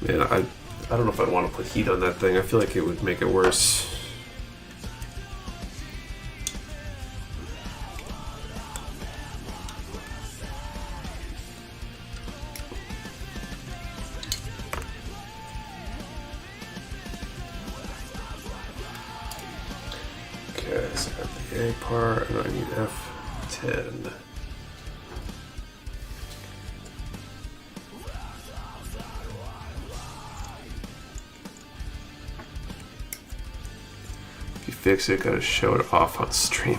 Speaker 1: Man, I don't know if I'd want to put heat on that thing. I feel like it would make it worse. Okay, so I have the A part and I need F10. Fix it, gotta show it off on stream.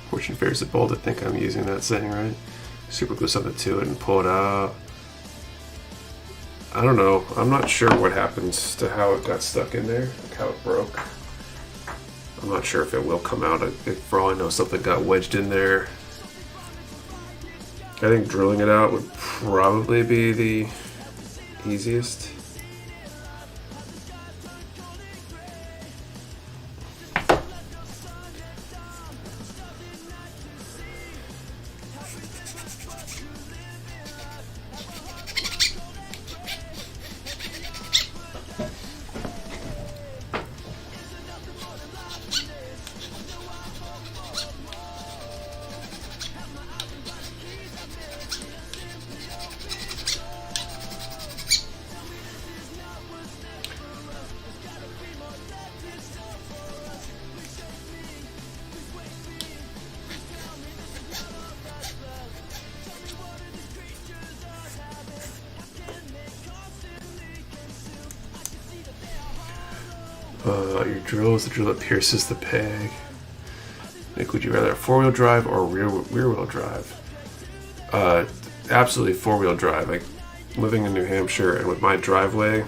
Speaker 1: Fortune favors the bold. I think I'm using that saying right. Super glue something to it and pull it out. I don't know. I'm not sure what happens to how it got stuck in there, like how it broke. I'm not sure if it will come out. For all I know, something got wedged in there. I think drilling it out would probably be the easiest. Your drill is the drill that pierces the peg. Nick, would you rather have four-wheel drive or rear-wheel drive? Absolutely four-wheel drive. Like living in New Hampshire and with my driveway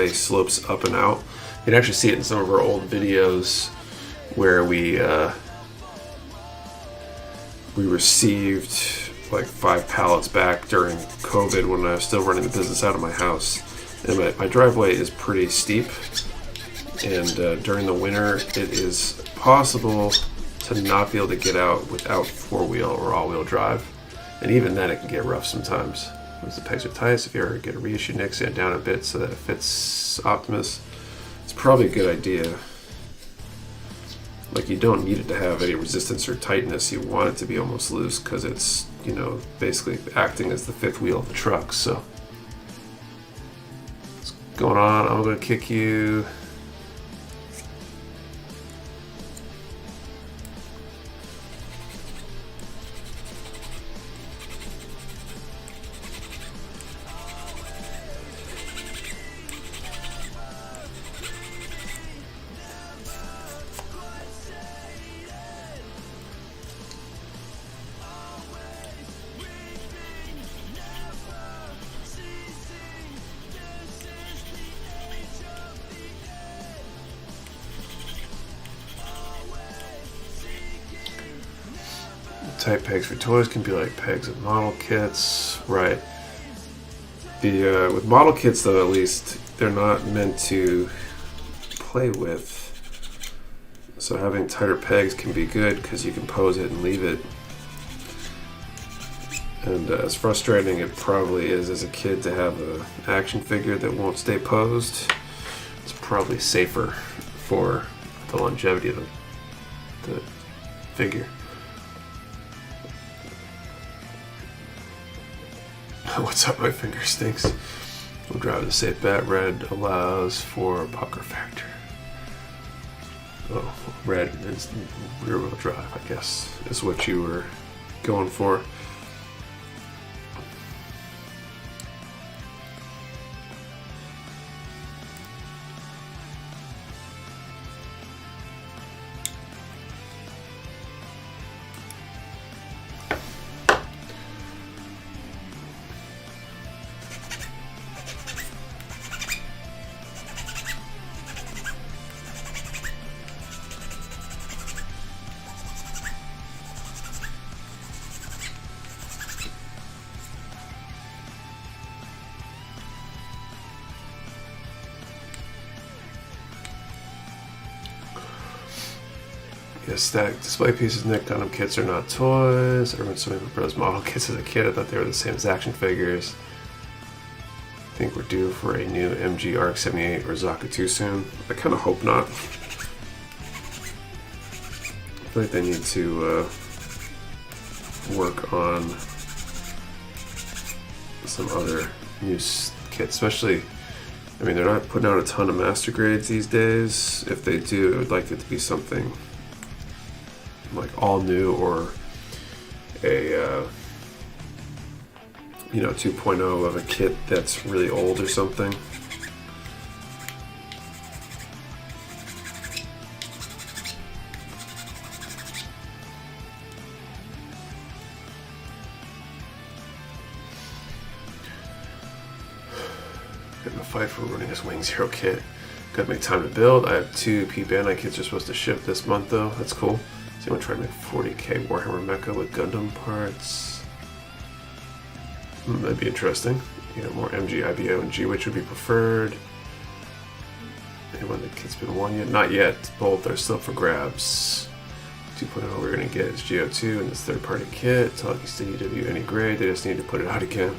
Speaker 1: slopes up and out. You can actually see it in some of our old videos where we received like 5 pallets back during COVID when I was still running the business out of my house. And my driveway is pretty steep, and during the winter it is possible to not be able to get out without four-wheel or all-wheel drive, and even then it can get rough sometimes. Once the pegs are tight, if you ever get a reissue, Nick, sand down a bit so that it fits Optimus. It's probably a good idea. Like, you don't need it to have any resistance or tightness. You want it to be almost loose because it's, you know, basically acting as the fifth wheel of the truck. So going on, I'm gonna kick you. Type pegs for toys can be like pegs and model kits, right? The with model kits though, at least they're not meant to play with. So having tighter pegs can be good because you can pose it and leave it. And as frustrating it probably is as a kid to have an action figure that won't stay posed, it's probably safer for the longevity of the figure. What's up, my finger stinks. We'll drive the safe bet. Red allows for pucker factor. Oh, red is rear wheel drive, I guess, is what you were going for. Yes, static display pieces, Nick Gundam kits are not toys. I remember some Bros model kits as a kid. I thought they were the same as action figures. I think we're due for a new MG RX-78 or Zaka too soon. I kind of hope not. I feel like they need to work on some other new kits, especially, I mean, they're not putting out a ton of master grades these days. If they do, I would like it to be something like all new or a 2.0 of a kit that's really old or something. Getting a fight for running this Wing Zero kit. Gotta make time to build. I have 2 P Bandai kits are supposed to ship this month though. That's cool. So I'm gonna try to make 40k Warhammer Mecha with Gundam parts. That'd be interesting. More MG, IBO, and G, which would be preferred. Anyone the kit's been won yet? Not yet. Both are still up for grabs. 2.0 we're gonna get is GO2 and this third-party kit. Talkies to EW any grade. They just need to put it out again.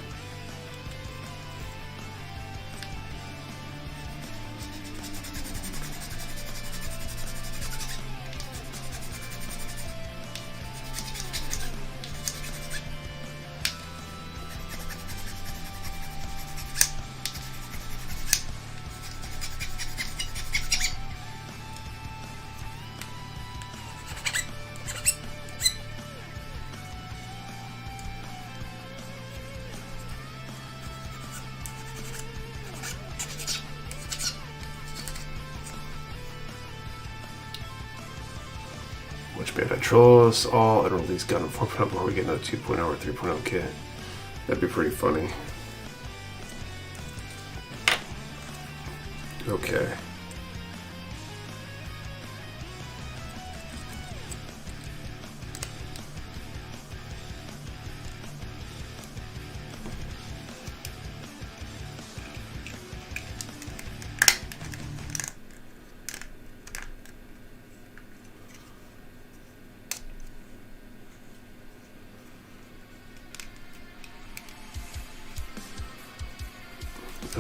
Speaker 1: Which Bandai trolls all and release Gundam 4.0 before we get another 2.0 or 3.0 kit. That'd be pretty funny. Okay.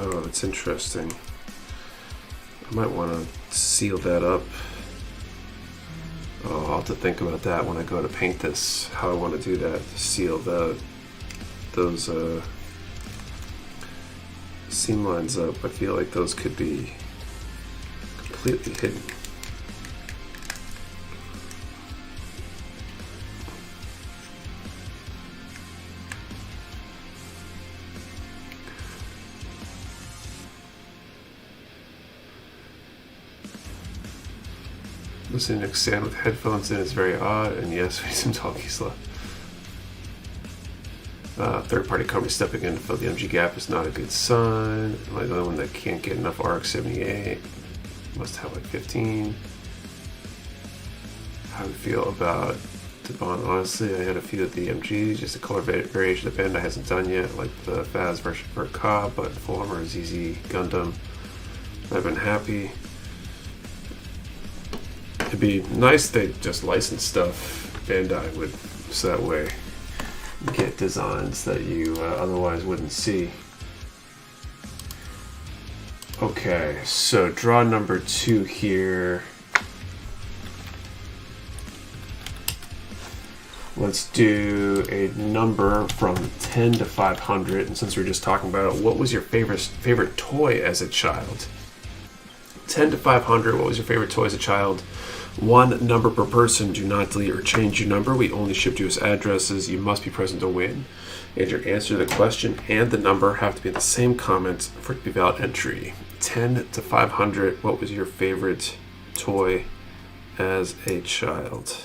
Speaker 1: Oh, that's interesting. I might want to seal that up. Oh, I'll have to think about that when I go to paint this, how I want to do that, to seal those seam lines up. I feel like those could be completely hidden. Listening to Xan with headphones in is very odd, and yes, we some talkies left. Third-party company stepping in to fill the MG gap is not a good sign. Am I the only one that can't get enough RX-78? Must have like 15. How do you feel about Devon, honestly, I had a few of the MGs, just a color variation the Bandai hasn't done yet, like the Faz version for Ka, but full armor ZZ Gundam. I've been happy. It'd be nice if they just license stuff Bandai would, so that way you get designs that you otherwise wouldn't see. Okay, so draw number 2 here. Let's do a number from 10 to 500. And since we were just talking about it, what was your favorite toy as a child? 10 to 500, what was your favorite toy as a child? 1 number per person. Do not delete or change your number. We only ship US addresses. You must be present to win. And your answer to the question and the number have to be in the same comment for it to be valid entry. 10 to 500, what was your favorite toy as a child?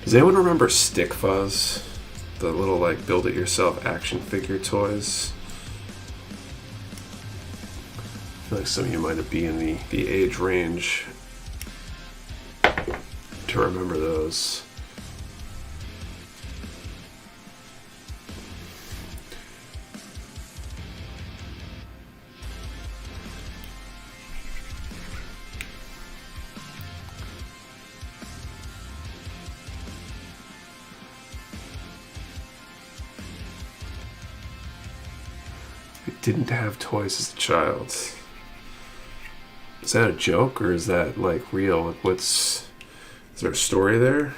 Speaker 1: Does anyone remember Stick Fuzz? The little like build-it-yourself action figure toys? I feel like some of you might be in the age range to remember those. Didn't have toys as a child. Is that a joke or is that like real? Is there a story there?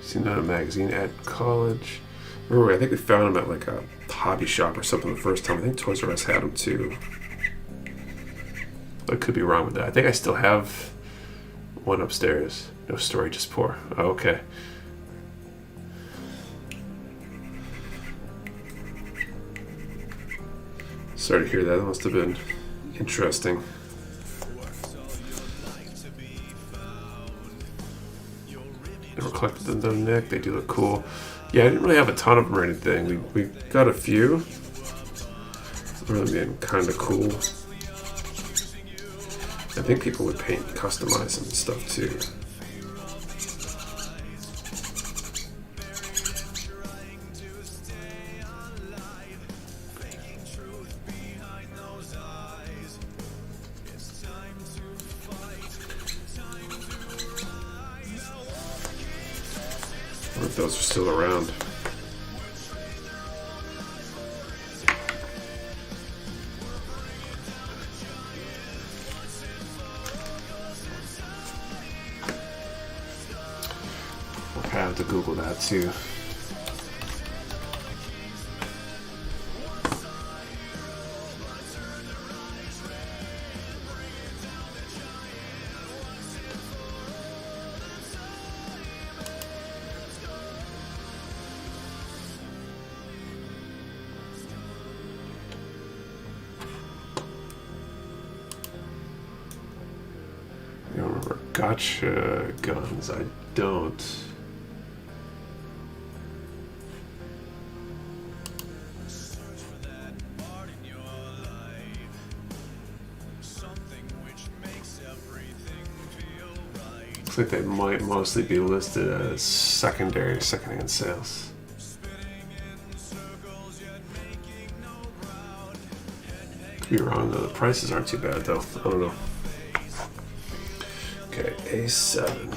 Speaker 1: Seen that in a magazine at college. Remember, I think we found them at like a hobby shop or something the first time. I think Toys R Us had them too. I could be wrong with that. I think I still have one upstairs. No story, just pour. Oh, okay. Sorry to hear that. That must have been interesting. Never collected them though, Nick. They do look cool. Yeah, I didn't really have a ton of them or anything. We got a few. Really being kind of cool. I think people would paint and customize them and stuff too. I wonder if those are still around. I have to Google that too. I don't remember. Gotcha guns. I don't. Looks like they might mostly be listed as secondhand sales. Could be wrong though. The prices aren't too bad though. I don't know. Okay, A7.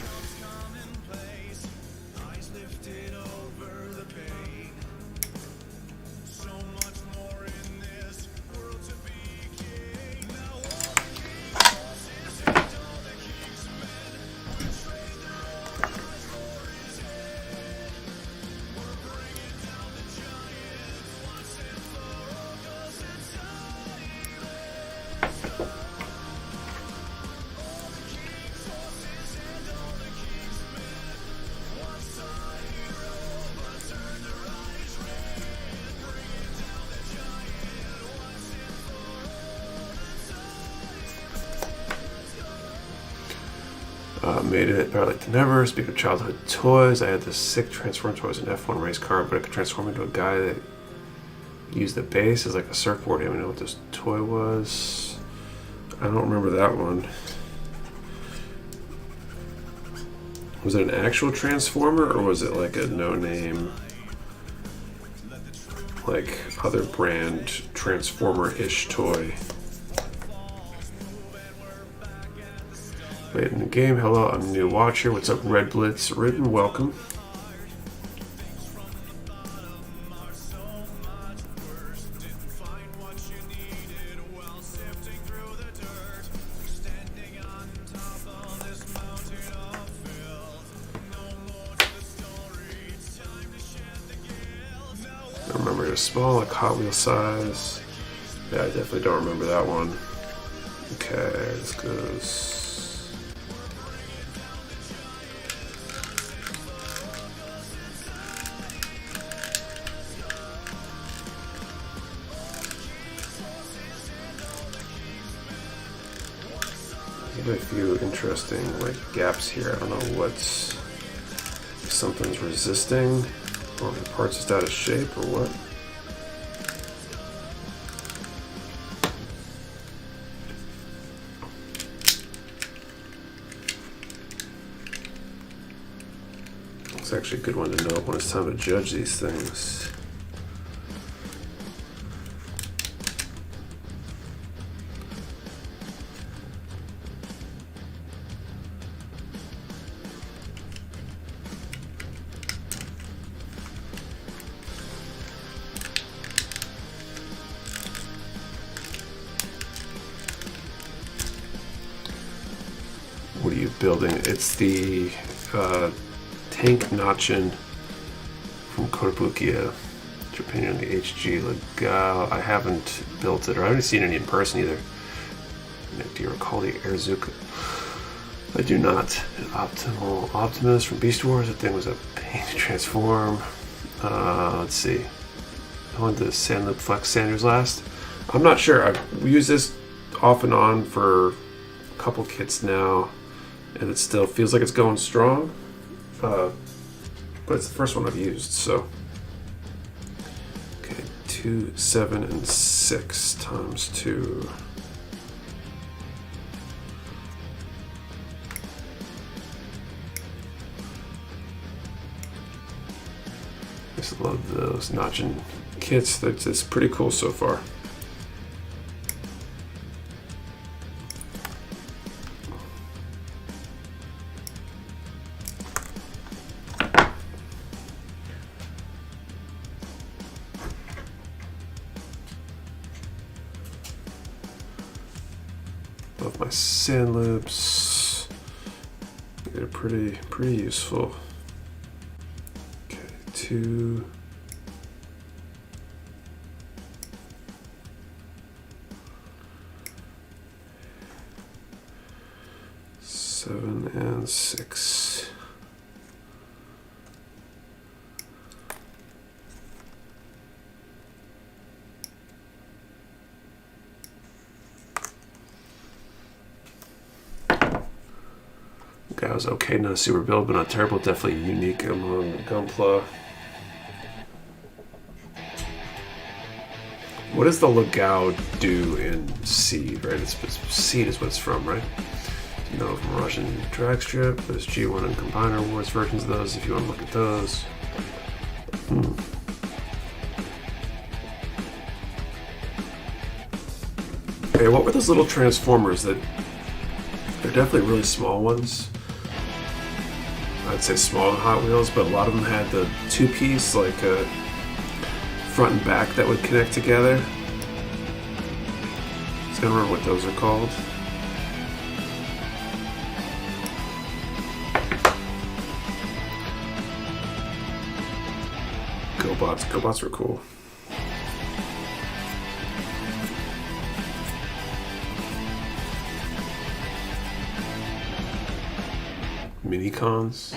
Speaker 1: made it better late than never. Speaking of childhood toys, I had this sick Transform toys, an F1 race car, but I could transform into a guy that used the base as like a surfboard. I don't even know what this toy was. I don't remember that one. Was it an actual Transformer, or was it like a no-name, like other brand Transformer-ish toy? Late in the game, hello, I'm a new watcher. What's up, Red Blitz? Written, welcome. I remember it was small, like Hot Wheel size. Yeah, I definitely don't remember that one. Okay, this goes. A few interesting like gaps here. I don't know what's, if something's resisting or if the part's just out of shape or what. It's actually a good one to know when it's time to judge these things. What are you building? It's the tank Nachin from Kotobukiya, Japan on the HG Legal. I haven't built it, or I haven't seen any in person either. Do you recall the Airzuka? I do not. An Optimal Optimus from Beast Wars. That thing was a pain to transform. Let's see. How long did the Sandlip Flex Sanders last? I'm not sure. I've used this off and on for a couple kits now, and it still feels like it's going strong, but it's the first one I've used, so. Okay, 2, 7, and 6 times 2. I just love those Nachin kits. It's pretty cool so far. Love my sand loops. They're pretty useful. Okay, 2. Seven and 6. That was okay, not a super build, but not terrible. Definitely unique among Gunpla. What does the Legao do in Seed, right? Seed is what it's from, right? You know, from Russian drag strip. There's G1 and Combiner Wars versions of those if you want to look at those. Okay, what were those little transformers that they're definitely really small ones? I'd say smaller than Hot Wheels, but a lot of them had the 2-piece, like a front and back that would connect together. I just gotta remember what those are called. GoBots. GoBots were cool. Minicons.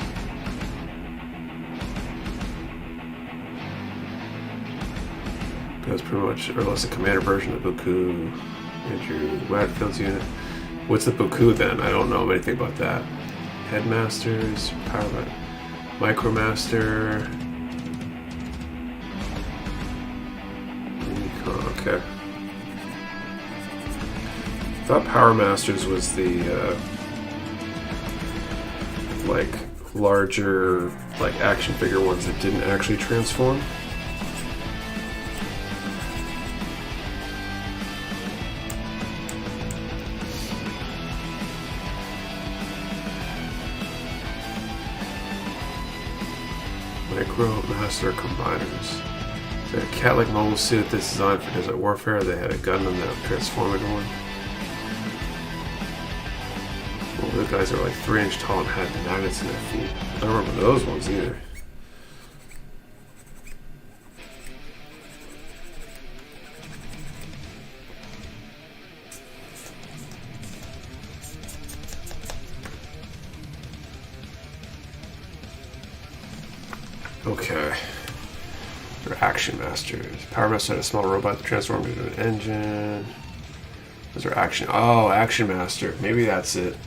Speaker 1: That was pretty much, or less a commander version of Buku. Andrew Wadfield's unit. What's the Buku then? I don't know anything about that. Headmasters, Power Micromaster. Okay. I thought Power Masters was the like larger like action figure ones that didn't actually transform. Micromaster Combiners. They had a cat-like mobile suit that's designed for desert warfare. They had a Gundam that transformed into one. Well, the guys are like 3 inch tall and had magnets in their feet. I don't remember those ones either. Okay. They're Action Masters. Power Master had a small robot that transformed into an engine. Those are Action. Oh, Action Master. Maybe that's it.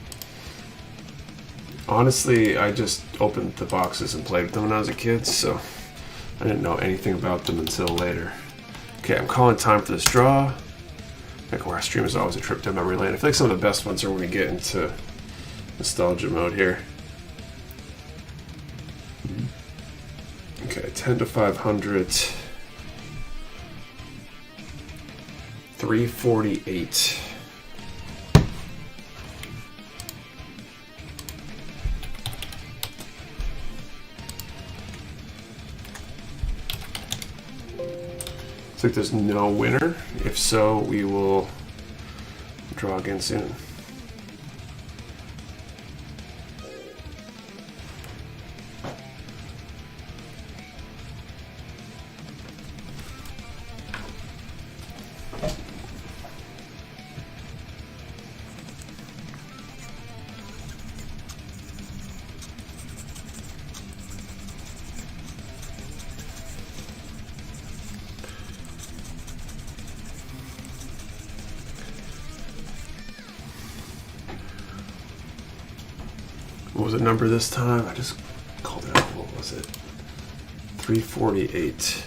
Speaker 1: Honestly, I just opened the boxes and played with them when I was a kid, so I didn't know anything about them until later. Okay, I'm calling time for this draw. Mecha Warehouse stream is always a trip down memory lane. I feel like some of the best ones are when we get into nostalgia mode here. Okay, 10 to 500. 348. Looks like there's no winner. If so, we will draw again soon. What was the number this time? I just called it out. What was it? 348.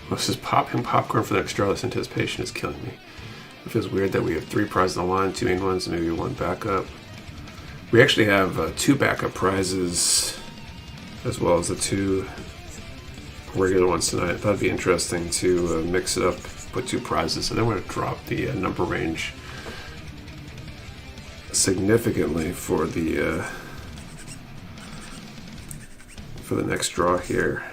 Speaker 1: This is popping popcorn for the next draw. This anticipation is killing me. It feels weird that we have 3 prizes on the line, 2 main ones, and maybe 1 backup. We actually have 2 backup prizes, as well as the 2 regular ones tonight. I thought it'd be interesting to mix it up, put 2 prizes, and then we're going to drop the number range significantly for the next draw here.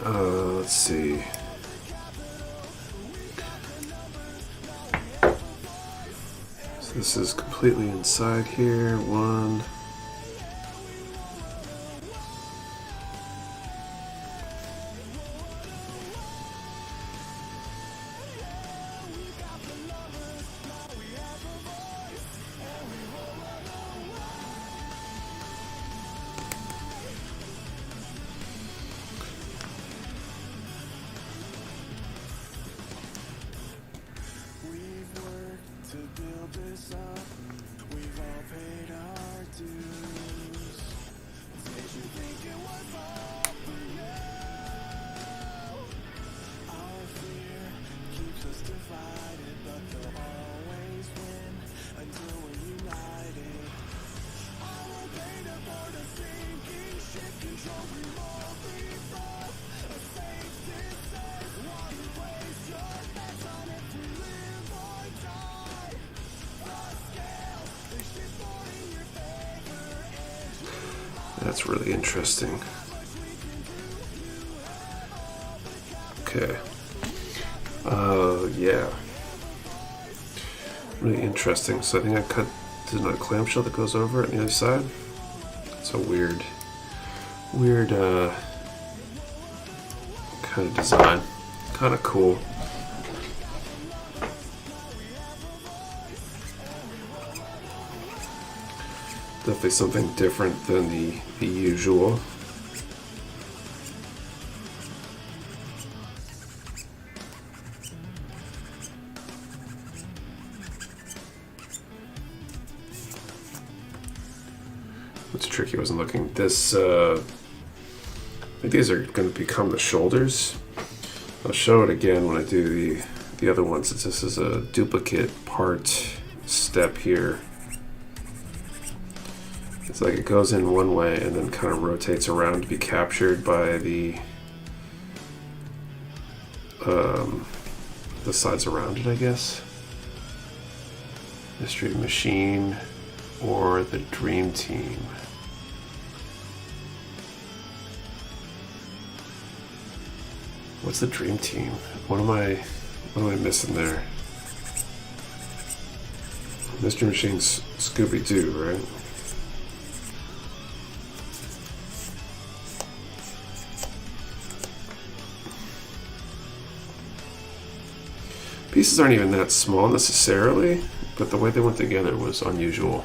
Speaker 1: Let's see. So this is completely inside here. 1. That's really interesting. Okay. Yeah. Really interesting. So I think I cut there's another clamshell that goes over it on the other side. It's a weird kind of design. Kind of cool. Definitely something different than the usual. It's tricky, I wasn't looking. This, I think these are going to become the shoulders. I'll show it again when I do the other one, since this is a duplicate part step here. It's like it goes in one way and then kind of rotates around to be captured by the sides around it, I guess. Mystery Machine or the Dream Team. What's the Dream Team? What am I missing there? Mystery Machine's Scooby-Doo, right? Pieces aren't even that small necessarily, but the way they went together was unusual.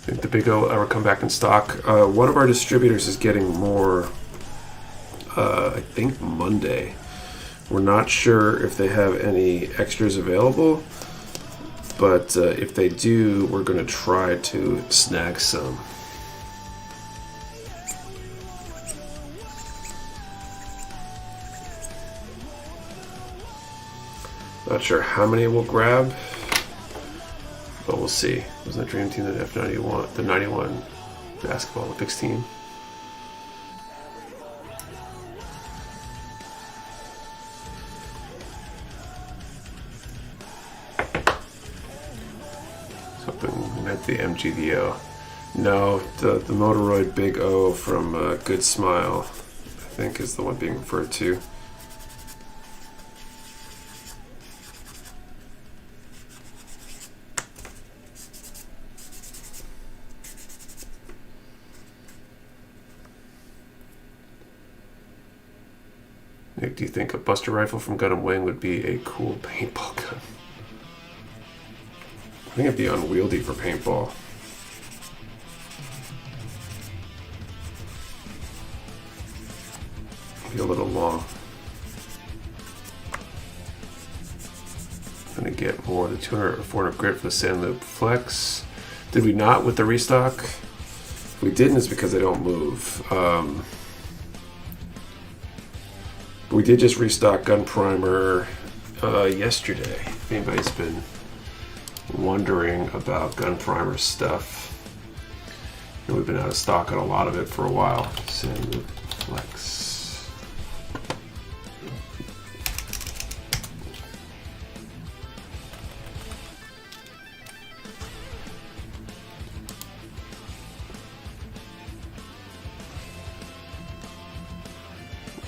Speaker 1: Think the Big O ever come back in stock? One of our distributors is getting more, I think Monday. We're not sure if they have any extras available, but if they do, we're going to try to snag some. Not sure how many we'll grab, but we'll see. Was the Dream Team, the F91, the 91 Basketball Olympics team? Something meant the MGDO. No, the Motoroid Big O from Good Smile, I think, is the one being referred to. Nick, do you think a Buster Rifle from Gundam Wing would be a cool paintball gun? I think it'd be unwieldy for paintball. Be a little long. I'm gonna get more than 200 or 400 grit for the Sand Loop Flex. Did we not with the restock? If we didn't, it's because they don't move. We did just restock Gun Primer yesterday. If anybody's been wondering about Gun Primer stuff, and we've been out of stock on a lot of it for a while. Sand Loop Flex.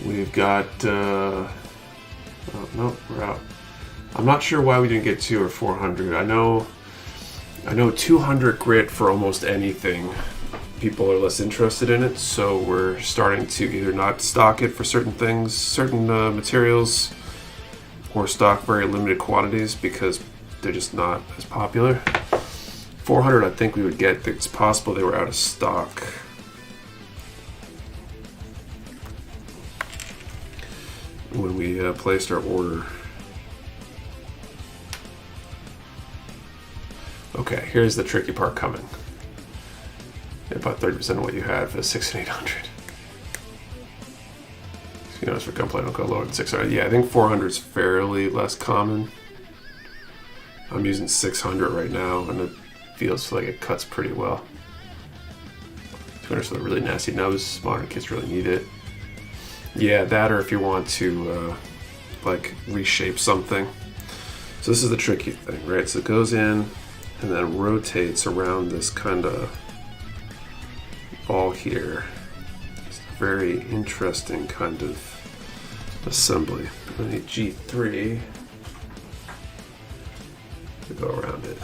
Speaker 1: We've got, oh, no, we're out. I'm not sure why we didn't get 2 or 400. I know 200 grit for almost anything. People are less interested in it, so we're starting to either not stock it for certain things, certain materials, or stock very limited quantities because they're just not as popular. 400 I think we would get. It's possible they were out of stock. When we placed our order. Okay, here's the tricky part coming. About 30% of what you had for the 6 and 800. You notice for gunplay don't go lower than 600. Yeah, I think 400 is fairly less common. I'm using 600 right now, and it feels like it cuts pretty well. 200's with a really nasty nose. Modern kids really need it. Yeah, that, or if you want to like reshape something. So this is the tricky thing, right? So it goes in and then rotates around this kind of ball here. It's a very interesting kind of assembly. I need G3 to go around it.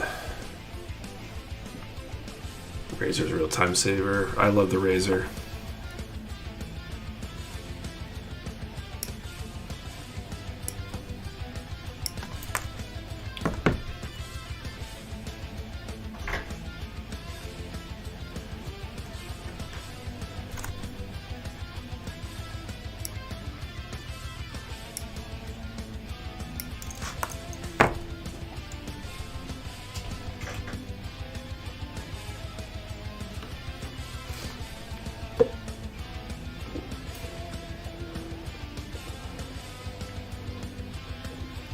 Speaker 1: Razor's a real time saver. I love the razor.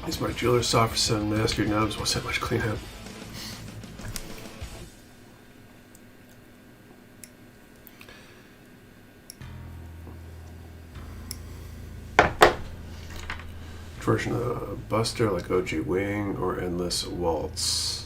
Speaker 1: Use my jeweler soft sun master nubs. What's that much cleanup? Version of Buster, like OG Wing or Endless Waltz.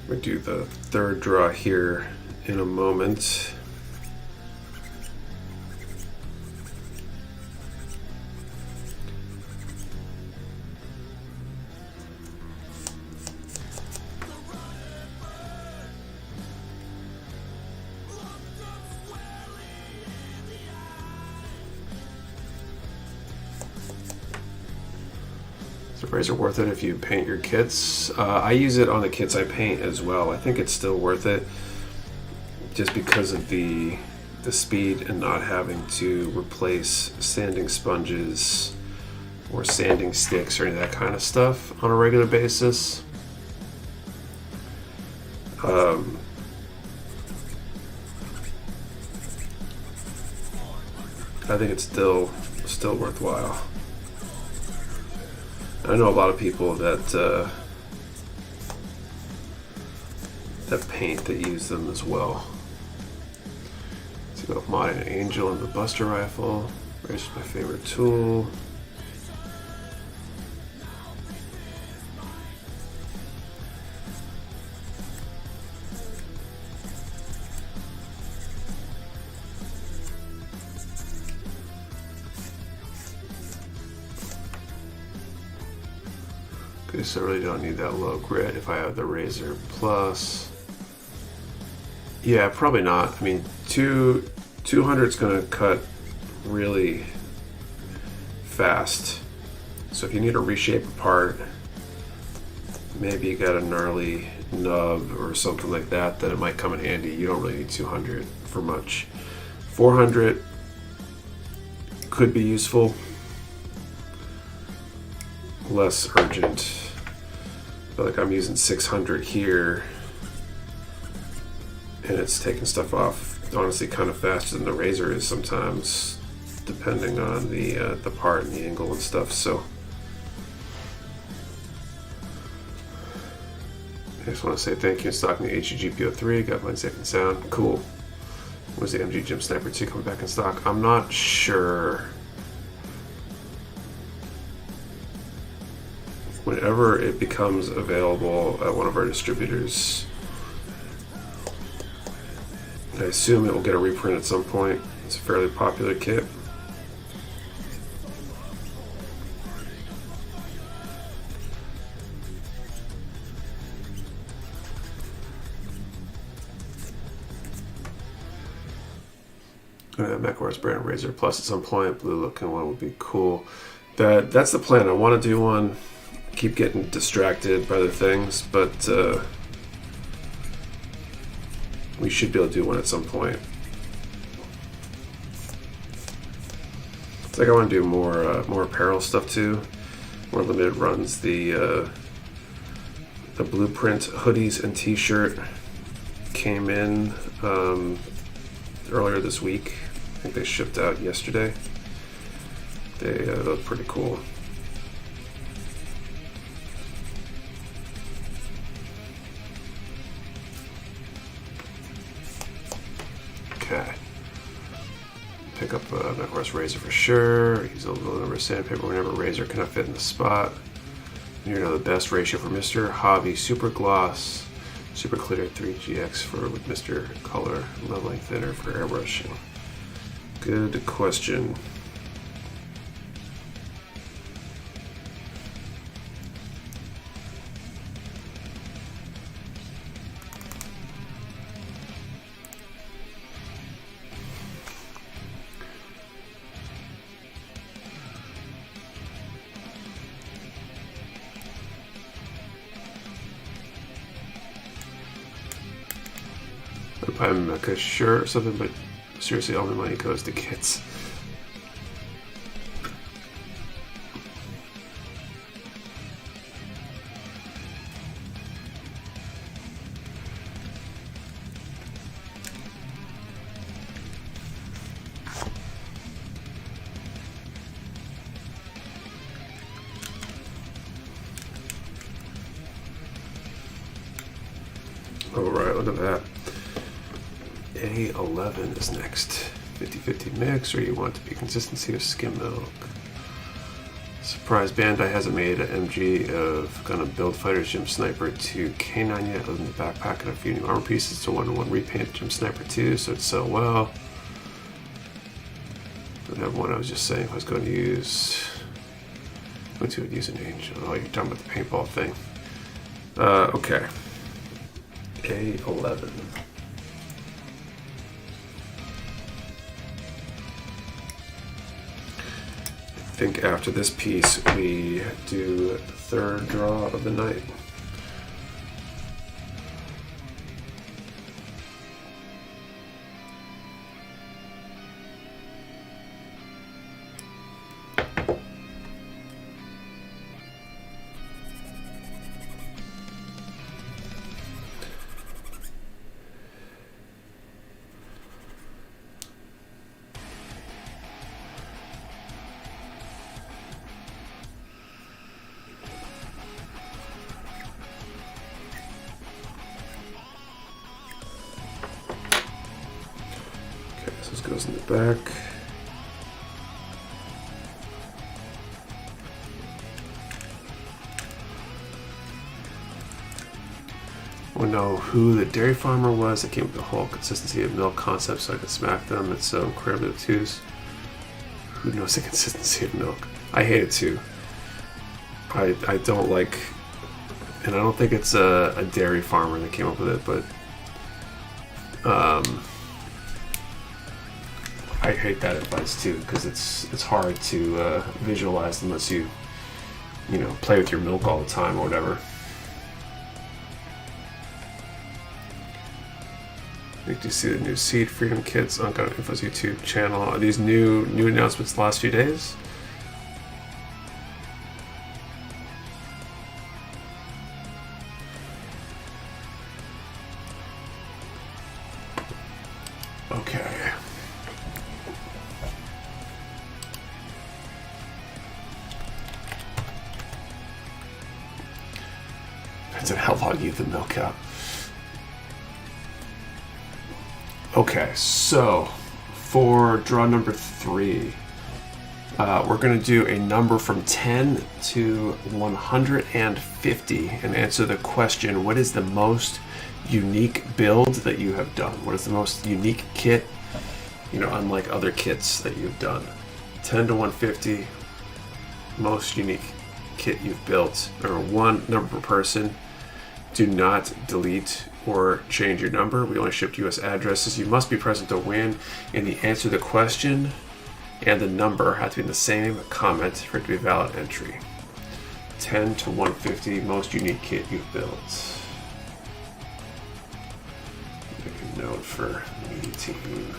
Speaker 1: We do the third draw here in a moment. Razor worth it if you paint your kits? I use it on the kits I paint as well. I think it's still worth it just because of the speed and not having to replace sanding sponges or sanding sticks or any of that kind of stuff on a regular basis. I think it's still worthwhile. I know a lot of people that paint that use them as well. Let's go with modding an angel and the Buster rifle. Razor's my favorite tool. Okay, so I really don't need that low grit if I have the Razor Plus. Yeah, probably not. I mean, 200 is going to cut really fast. So if you need to reshape a part, maybe you got a gnarly nub or something like that, then it might come in handy. You don't really need 200 for much. 400 could be useful. Less urgent. I feel like I'm using 600 here and it's taking stuff off honestly kind of faster than the Razor is sometimes, depending on the part and the angle and stuff. So I just want to say thank you for stocking the HGPO3. Got mine safe and sound. Cool. Where's the MG Gym Sniper 2 coming back in stock? I'm not sure. Whenever it becomes available at one of our distributors, I assume it will get a reprint at some point. It's a fairly popular kit. Mecha Warehouse brand Razor Plus at some point. Blue looking one would be cool. That's the plan. I want to do one. Keep getting distracted by other things, but we should be able to do one at some point. It's like I want to do more apparel stuff too, more limited runs. The Blueprint hoodies and T-shirt came in earlier this week. I think they shipped out yesterday. They look pretty cool. Okay. Pick up Mecha Warehouse Razor for sure. Use a low number of sandpaper whenever Razor cannot fit in the spot. You know the best ratio for Mr. Hobby Super Gloss, Super Clear 3GX for with Mr. Color, leveling thinner for airbrushing. Good question. I'd buy a Mecha shirt or something, but seriously, all my money goes to kits. Alright, look at that. A11 is next. 50-50 mix, or you want to be consistency of skim milk. Surprise, Bandai hasn't made an MG of Gundam Build Fighter Gym Sniper 2 K9 yet, other than the backpack and a few new armor pieces to 1-to-1 repaint Gym Sniper 2, so it's so well. I have one I was just saying I was going to use. Going to use an angel. Oh, you're talking about the paintball thing. Okay. A11. I think after this piece we do the third draw of the night. This goes in the back. I want to know who the dairy farmer was that came with the whole consistency of milk concept so I could smack them. It's so incredibly obtuse. Who knows the consistency of milk? I hate it too. I don't like, and I don't think it's a dairy farmer that came up with it, but I hate that advice too, because it's hard to visualize unless you play with your milk all the time or whatever. Did you see the new Seed Freedom kits on Gundam Info's YouTube channel? Are these new announcements the last few days? Okay. Depends on how long you leave the milk out. Okay, so for draw number 3, we're going to do a number from 10 to 150 and answer the question, what is the most unique build that you have done? What is the most unique kit unlike other kits that you've done. 10 to 150, most unique kit you've built, or one number per person. Do not delete or change your number. We only shipped US addresses. You must be present to win, and the answer to the question and the number have to be in the same comment for it to be a valid entry. 10 to 150, most unique kit you've built. Make a note for the team.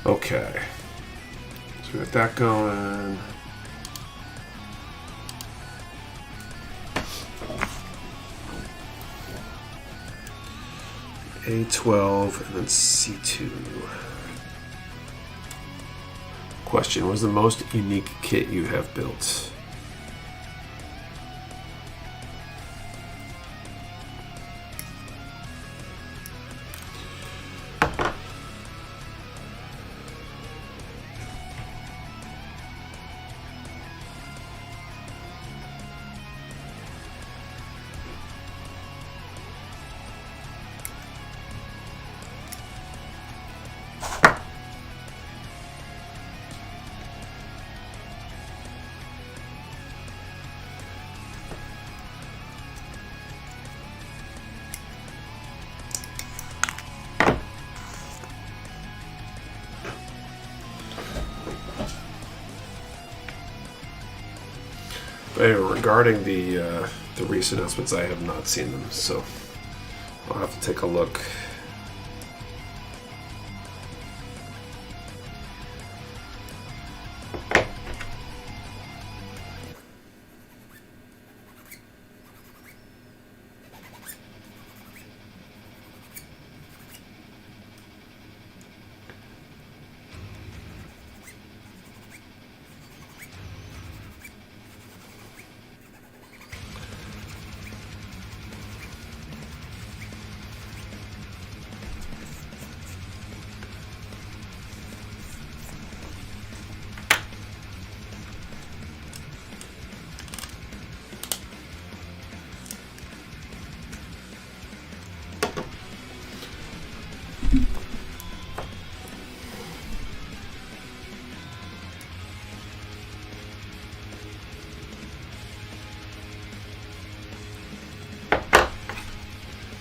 Speaker 1: Okay, so we got that going. A12 and then C2. Question: what is the most unique kit you have built? Regarding the recent announcements, I have not seen them, so I'll have to take a look.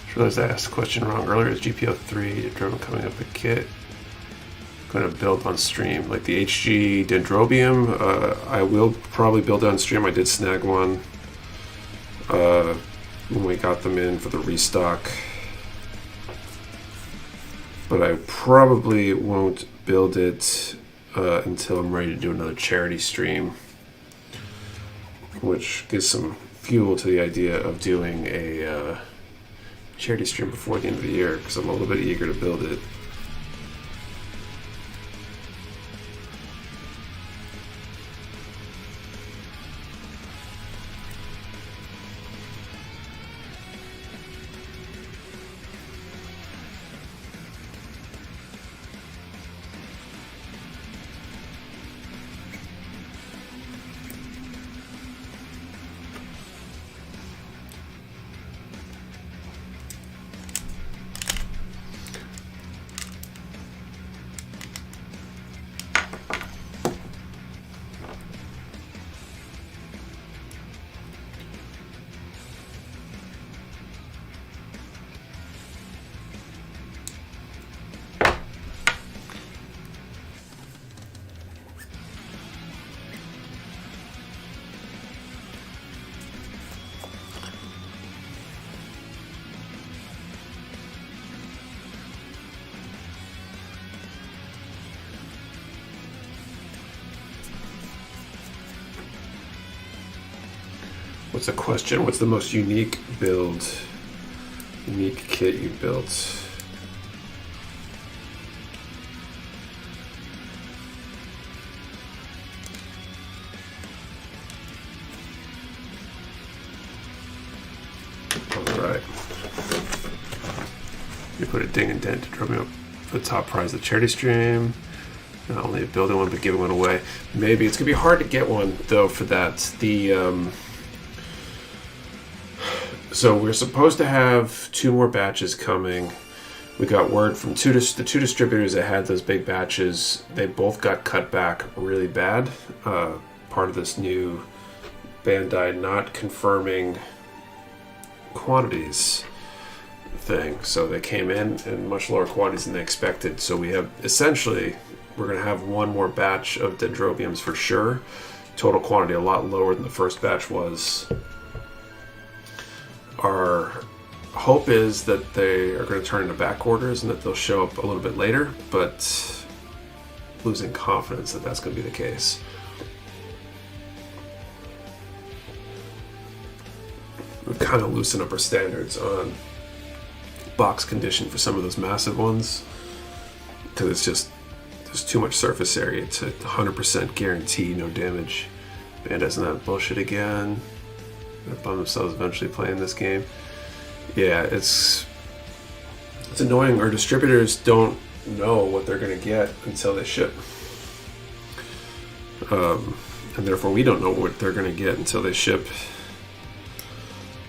Speaker 1: I realized I asked the question wrong earlier. Is GPO 3 Dendrobium coming up a kit? Going to build on stream. Like the HG Dendrobium, I will probably build on stream. I did snag one when we got them in for the restock. But I probably won't build it until I'm ready to do another charity stream, which gives some fuel to the idea of doing a charity stream before the end of the year, because I'm a little bit eager to build it. What's the question? What's the most unique build, unique kit you built? Alright. You put a ding and dent to drum me up for the top prize of the charity stream. Not only building one, but giving one away. Maybe. It's going to be hard to get one, though, for that. So we're supposed to have 2 more batches coming. We got word from the 2 distributors that had those big batches. They both got cut back really bad. Part of this new Bandai not confirming quantities thing. So they came in much lower quantities than they expected. So we have essentially, we're going to have 1 more batch of Dendrobiums for sure. Total quantity a lot lower than the first batch was. Our hope is that they are going to turn into back orders and that they'll show up a little bit later, but losing confidence that that's going to be the case. We've kind of loosened up our standards on box condition for some of those massive ones because it's just there's too much surface area to 100% guarantee no damage. Bandai's in that bullshit again. They're bummed themselves eventually playing this game. Yeah, it's annoying. Our distributors don't know what they're going to get until they ship. And therefore we don't know what they're going to get until they ship,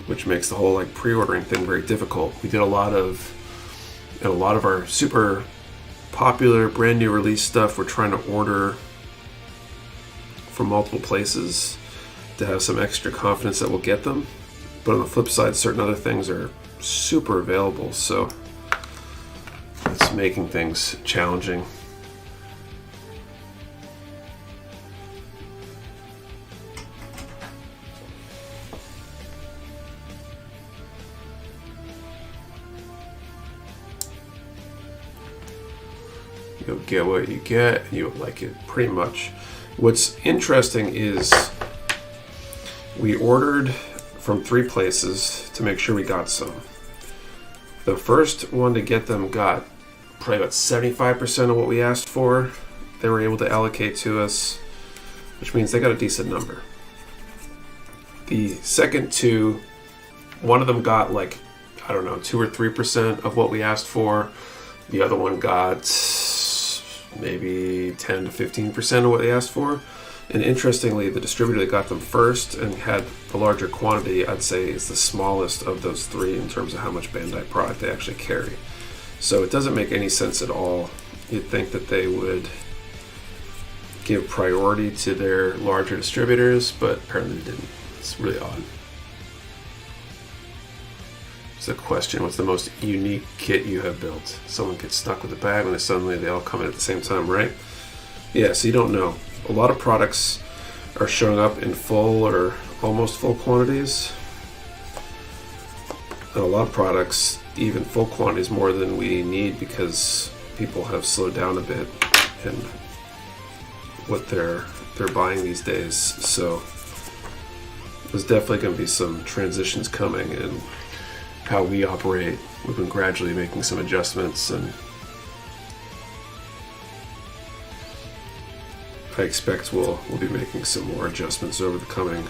Speaker 1: which makes the whole like pre-ordering thing very difficult. We did a lot of our super popular brand new release stuff we're trying to order from multiple places to have some extra confidence that we'll get them. But on the flip side, certain other things are super available, so it's making things challenging. You'll get what you get, and you'll like it pretty much. What's interesting is we ordered from 3 places to make sure we got some. The first one to get them got probably about 75% of what we asked for. They were able to allocate to us, which means they got a decent number. The second 2, one of them got like, I don't know, 2 or 3% of what we asked for. The other one got maybe 10 to 15% of what they asked for. And interestingly, the distributor that got them first and had the larger quantity, I'd say, is the smallest of those 3 in terms of how much Bandai product they actually carry. So it doesn't make any sense at all. You'd think that they would give priority to their larger distributors, but apparently they didn't. It's really odd. It's a question, what's the most unique kit you have built? Someone gets stuck with a bag when they all come in at the same time, right? Yeah, so you don't know. A lot of products are showing up in full or almost full quantities. And a lot of products, even full quantities, more than we need because people have slowed down a bit in what they're buying these days. So there's definitely going to be some transitions coming in how we operate. We've been gradually making some adjustments, and I expect we'll be making some more adjustments over the coming,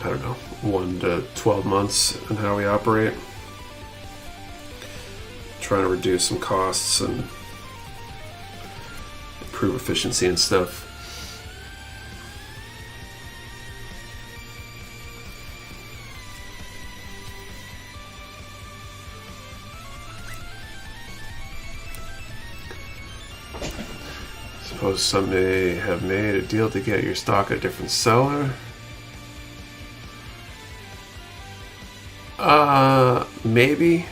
Speaker 1: I don't know, 1 to 12 months in how we operate. Trying to reduce some costs and improve efficiency and stuff. Suppose some may have made a deal to get your stock at a different seller. Maybe.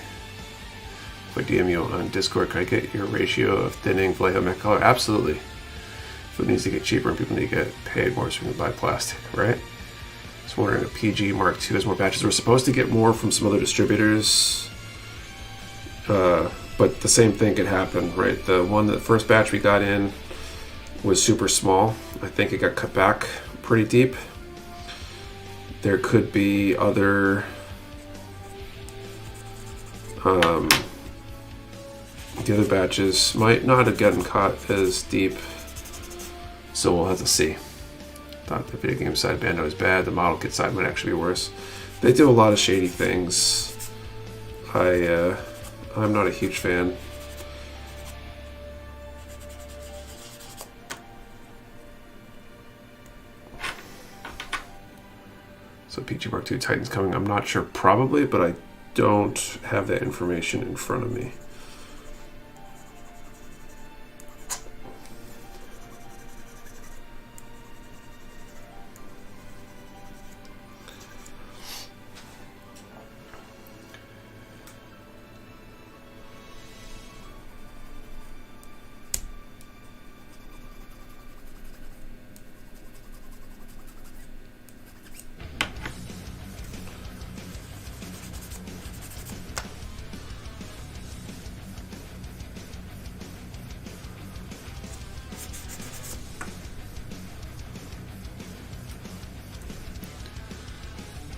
Speaker 1: If I DM you on Discord, can I get your ratio of thinning Vallejo Mecha color? Absolutely. Food needs to get cheaper and people need to get paid more so we can buy plastic, right? Just wondering if PG Mark II has more batches. We're supposed to get more from some other distributors. But the same thing could happen, right? The first batch we got in was super small. I think it got cut back pretty deep. There could be other the other batches might not have gotten caught as deep, so we'll have to see. Thought the video game side Bandai was bad, the model kit side might actually be worse. They do a lot of shady things. I'm not a huge fan. So So PG Mark II Titan's coming. I'm not sure, probably, but I don't have that information in front of me.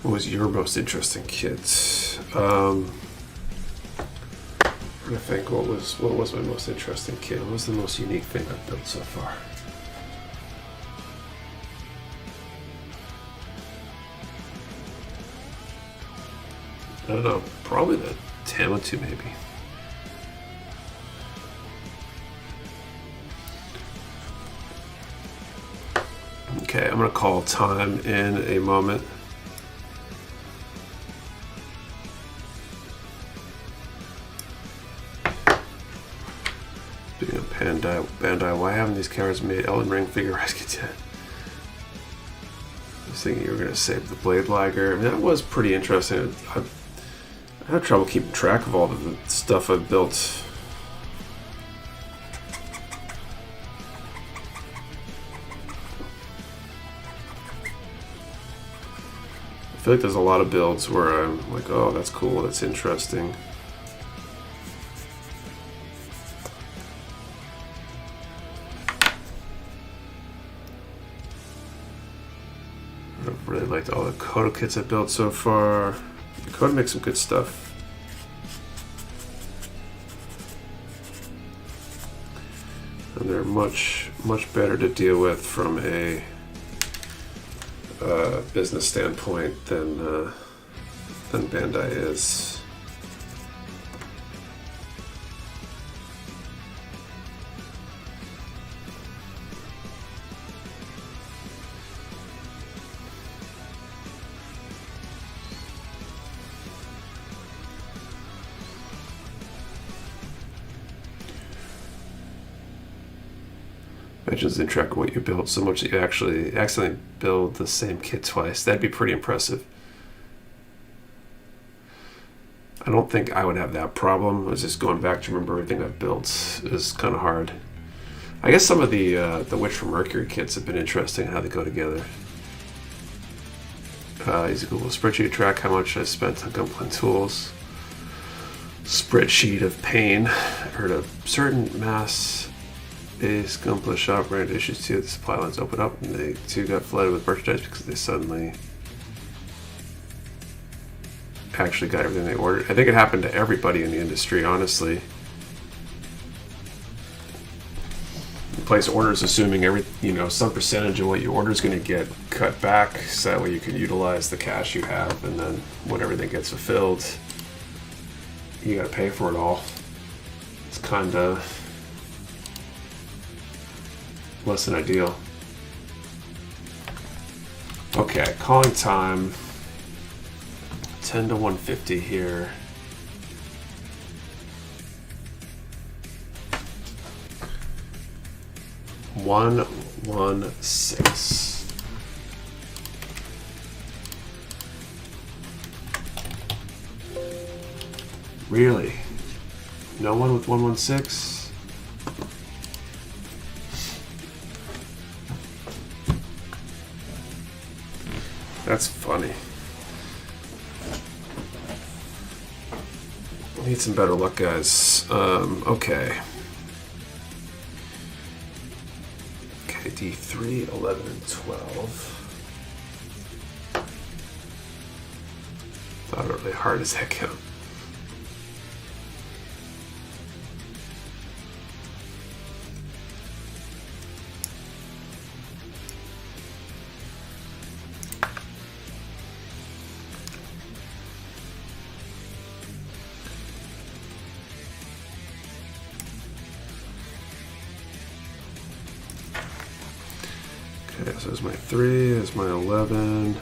Speaker 1: What was your most interesting kit? I'm trying to think what was my most interesting kit? What was the most unique thing I've built so far? I don't know. Probably the Tamatu, maybe. Okay, I'm gonna call time in a moment. Speaking of Bandai, why haven't these characters made Elden Ring figure kits yet? I was thinking you were gonna save the Blade Liger. I mean, that was pretty interesting. I had trouble keeping track of all of the stuff I've built. I feel like there's a lot of builds where I'm like, oh, that's cool, that's interesting. I've really liked all the Kodo kits I've built so far. Kodo makes some good stuff. And they're much better to deal with from a business standpoint than Bandai is. Just interact with what you build so much that you actually accidentally build the same kit twice. That'd be pretty impressive. I don't think I would have that problem. I was just going back to remember everything I've built is kind of hard. I guess some of the Witch from Mercury kits have been interesting how they go together. Use a Google spreadsheet to track how much I spent on Gunpla tools. Spreadsheet of pain. I heard a certain mass base Gunpla shop ran into issues too. The supply lines opened up and they too got flooded with merchandise because they suddenly actually got everything they ordered. I think it happened to everybody in the industry, honestly. You place orders assuming some percentage of what you order is going to get cut back, so that way you can utilize the cash you have, and then when everything gets fulfilled, you got to pay for it all. It's kind of less than ideal. Okay, calling time. 10 to 150 here. $116. Really? No one with 116? That's funny. Need some better luck, guys. Okay. Okay, D3, 11, and 12. Thought it really hard as heck out. Okay, so there's my 3, there's my 11,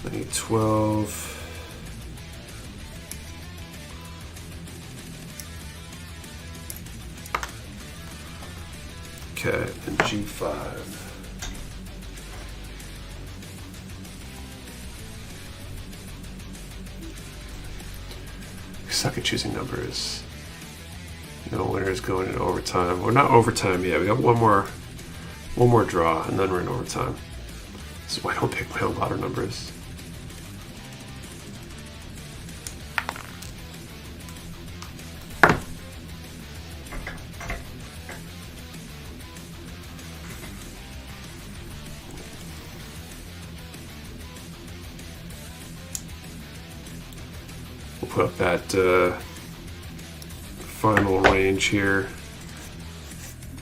Speaker 1: I need 12. Okay, and G5. Suck at choosing numbers. No winners going into overtime. We're not overtime yet. We got one more draw, and then we're in overtime. This is why I don't pick my own lotto numbers. We'll put up that final range here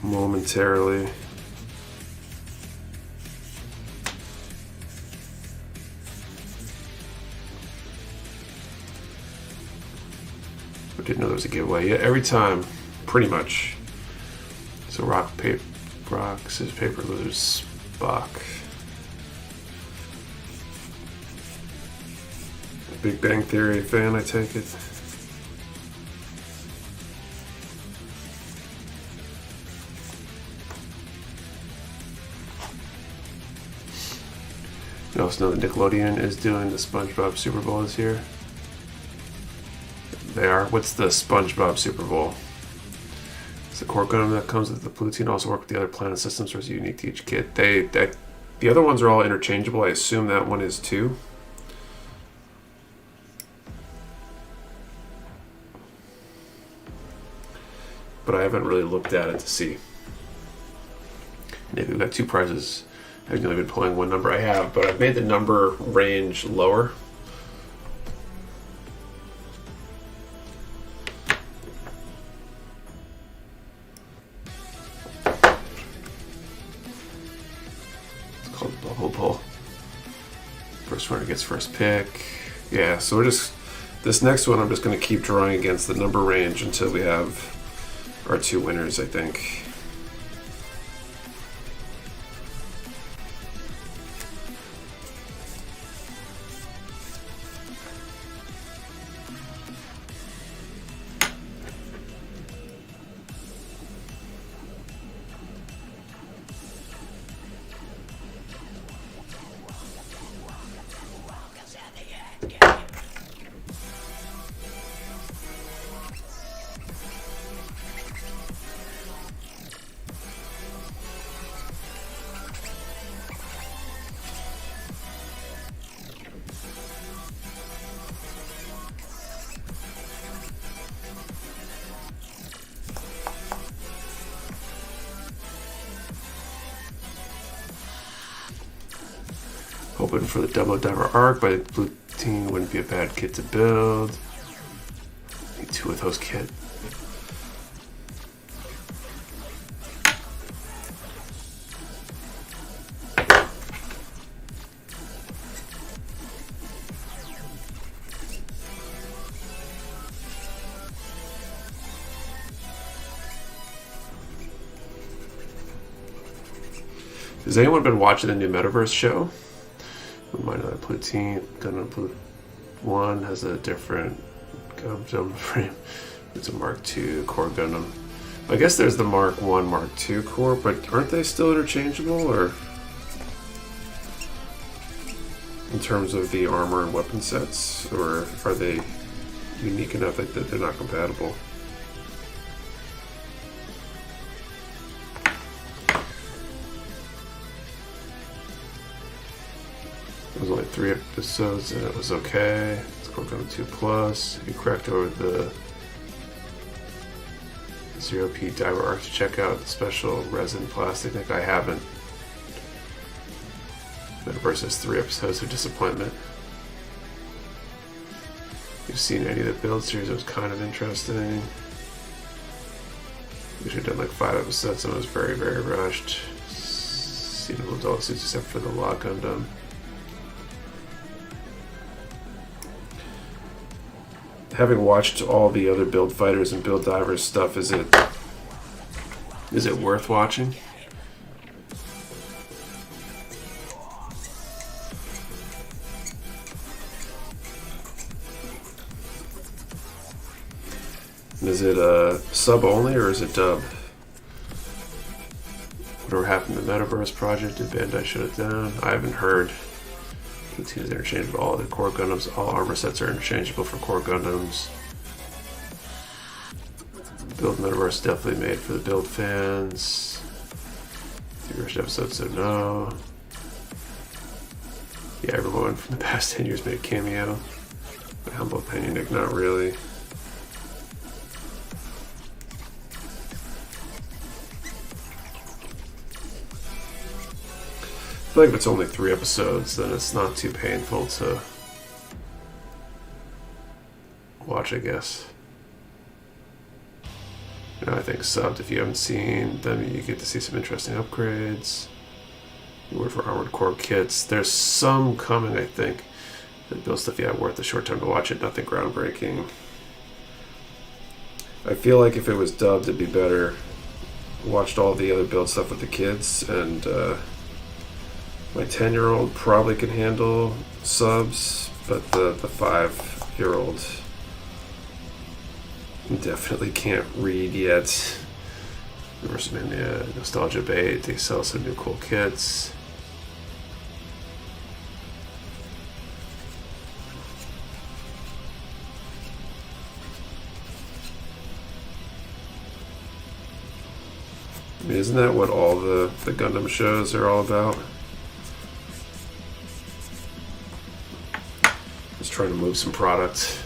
Speaker 1: momentarily. I didn't know there was a giveaway. Yeah, every time, pretty much. So rock, paper, scissors, paper, losers, Spock. Big Bang Theory fan, I take it. You also know that Nickelodeon is doing the SpongeBob Super Bowl this year. They are. What's the SpongeBob Super Bowl? It's the core Gundam that comes with the Plutine. Also work with the other planet systems, or is unique to each kit. The other ones are all interchangeable. I assume that one is too. But I haven't really looked at it to see. Maybe we've got 2 prizes. I've only been pulling one number. I have, but I've made the number range lower. It's called Bubble Pull. First runner gets first pick. Yeah, so we're just, this next one I'm just going to keep drawing against the number range until we have our 2 winners, I think. Hoping for the Double Diver Arc by Plutine wouldn't be a bad kit to build. Need 2 of those kit. Has anyone been watching the new Metaverse show? Remind that Plutine Gundam 1 has a different Gundam frame. It's a Mark II core Gundam. I guess there's the Mark 1, Mark II core, but aren't they still interchangeable, or in terms of the armor and weapon sets, or are they unique enough that they're not compatible? It was only 3 episodes and it was okay. It's called Gundam 2 Plus. If you cracked over the 0P Diver Arc to check out the special resin plastic. I haven't. Metaverse has 3 episodes of disappointment. If you've seen any of the build series, it was kind of interesting. We should have done like 5 episodes and it was very, very rushed. Seen all adult suits except for the Law Gundam. Having watched all the other Build Fighters and Build Divers stuff, is it worth watching? Is it sub only or is it dub? Whatever happened to the Metaverse project? Did Bandai shut it down? I haven't heard. Plutine is interchangeable. All the core Gundams, all armor sets are interchangeable for core Gundams. Build Metaverse definitely made for the build fans. The first episode, so no. Yeah, everyone from the past 10 years made a cameo. My humble opinion, Nick, not really. I feel like if it's only 3 episodes, then it's not too painful to watch, I guess. You know, I think subbed, if you haven't seen them, you get to see some interesting upgrades. You word for armored core kits. There's some coming, I think. The build stuff, yeah, worth a short time to watch it. Nothing groundbreaking. I feel like if it was dubbed, it'd be better. Watched all the other build stuff with the kids, and my 10-year-old probably can handle subs, but the 5-year-old definitely can't read yet. Reverse Mania, Nostalgia Bait, they sell some new cool kits. I mean, isn't that what all the Gundam shows are all about? Just trying to move some product.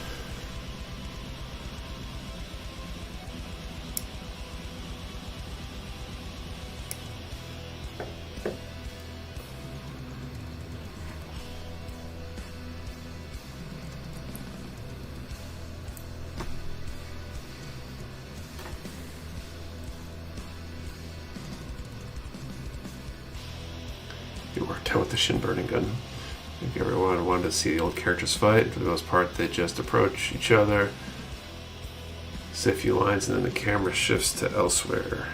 Speaker 1: It worked out with the shin burning gun. I think everyone wanted to see the old characters fight. For the most part, they just approach each other, say a few lines, and then the camera shifts to elsewhere.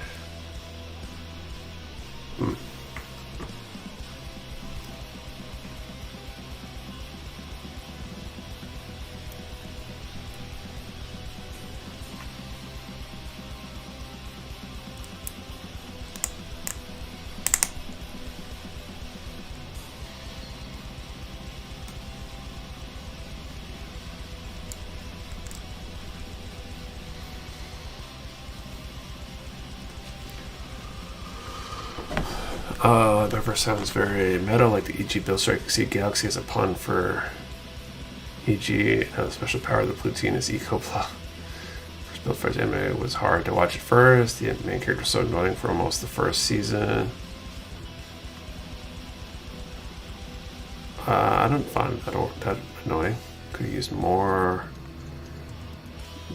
Speaker 1: Metaverse sounds very meta, like the EG Build Strike Exceed Galaxy as a pun for EG. The special power of the Plutine is Eco Plus. First build for his anime was hard to watch at first. The main character was so annoying for almost the first season. I don't find that annoying. Could have used more.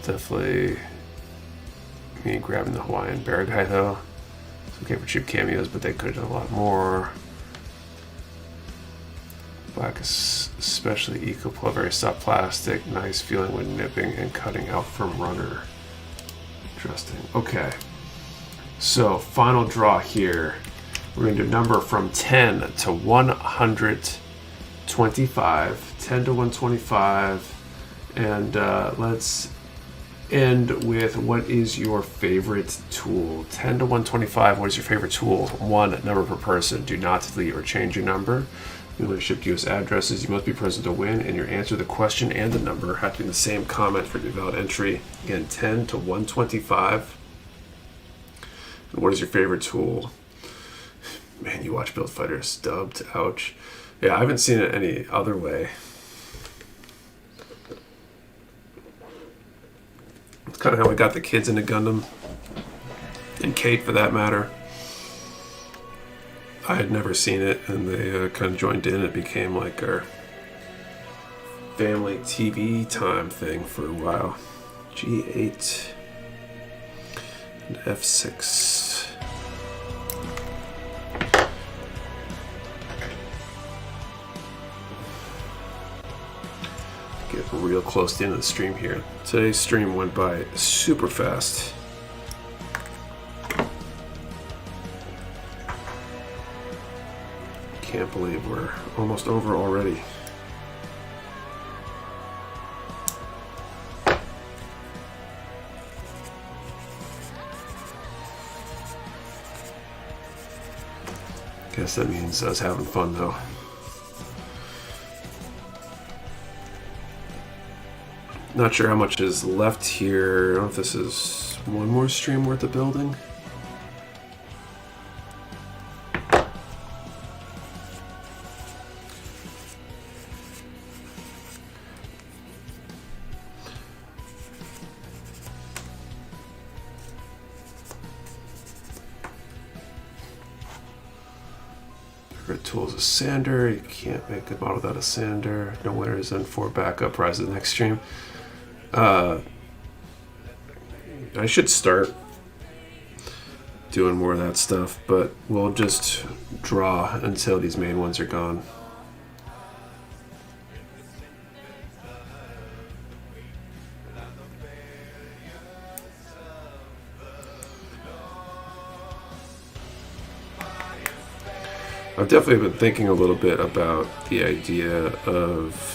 Speaker 1: Definitely me grabbing the Hawaiian bear guy though. Okay for cheap cameos, but they could have done a lot more. Black is especially eco-pl, very soft plastic, nice feeling when nipping and cutting out from runner. Interesting. Okay, so final draw here. We're going to do a number from 10 to 125. 10 to 125, and let's end with what is your favorite tool. 10 to 125, what is your favorite tool? 1 number per person. Do not delete or change your number. You only ship to US addresses. You must be present to win, and your answer, the question, and the number have to be in the same comment for the valid entry. Again, 10 to 125. And what is your favorite tool? Man, you watch Build Fighters dubbed. Ouch. Yeah, I haven't seen it any other way. It's kind of how we got the kids into Gundam, and Kate for that matter. I had never seen it, and they kind of joined in. It became like our family TV time thing for a while. G8 and F6. Get real close to the end of the stream here. Today's stream went by super fast. Can't believe we're almost over already. Guess that means I was having fun though. Not sure how much is left here. I don't know if this is one more stream worth of building. Red tools a sander. You can't make a model without a sander. No winners and 4 backup prizes next stream. I should start doing more of that stuff, but we'll just draw until these main ones are gone. I've definitely been thinking a little bit about the idea of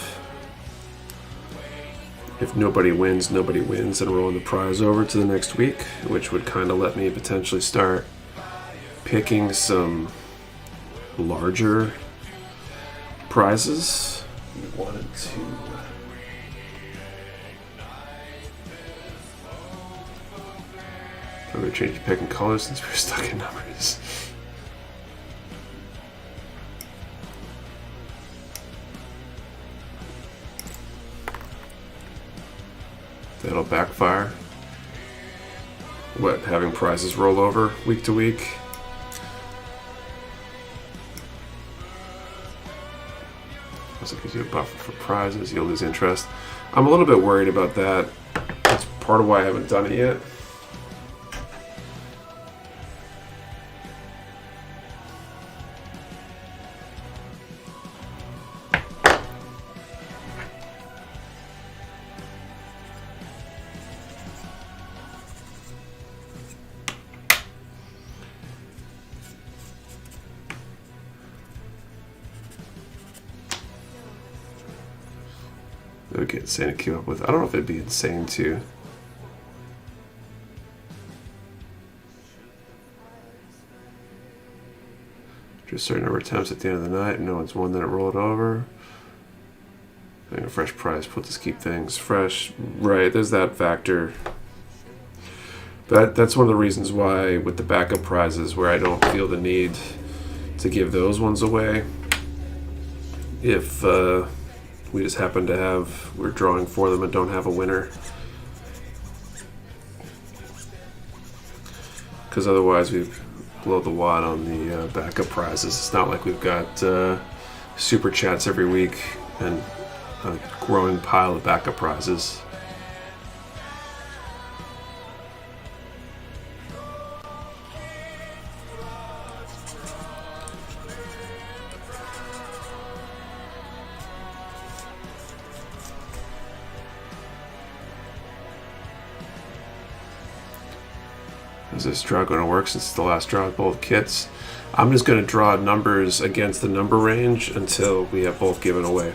Speaker 1: if nobody wins, and rolling the prize over to the next week, which would kind of let me potentially start picking some larger prizes. We wanted to I'm going to change picking colors since we're stuck in numbers. That'll backfire. What, having prizes roll over week to week? Also gives you a buffer for prizes, you'll lose interest. I'm a little bit worried about that. That's part of why I haven't done it yet. It would get insane to keep up with. I don't know if it'd be insane to. Just a certain number of times at the end of the night, and no one's won, then it rolled over. Having a fresh prize, put to keep things fresh. Right, there's that factor. But that's one of the reasons why with the backup prizes where I don't feel the need to give those ones away. If we just happen to have, we're drawing for them and don't have a winner. Because otherwise we blow the wad on the backup prizes. It's not like we've got super chats every week and a growing pile of backup prizes. Is this draw going to work since it's the last draw of both kits? I'm just going to draw numbers against the number range until we have both given away.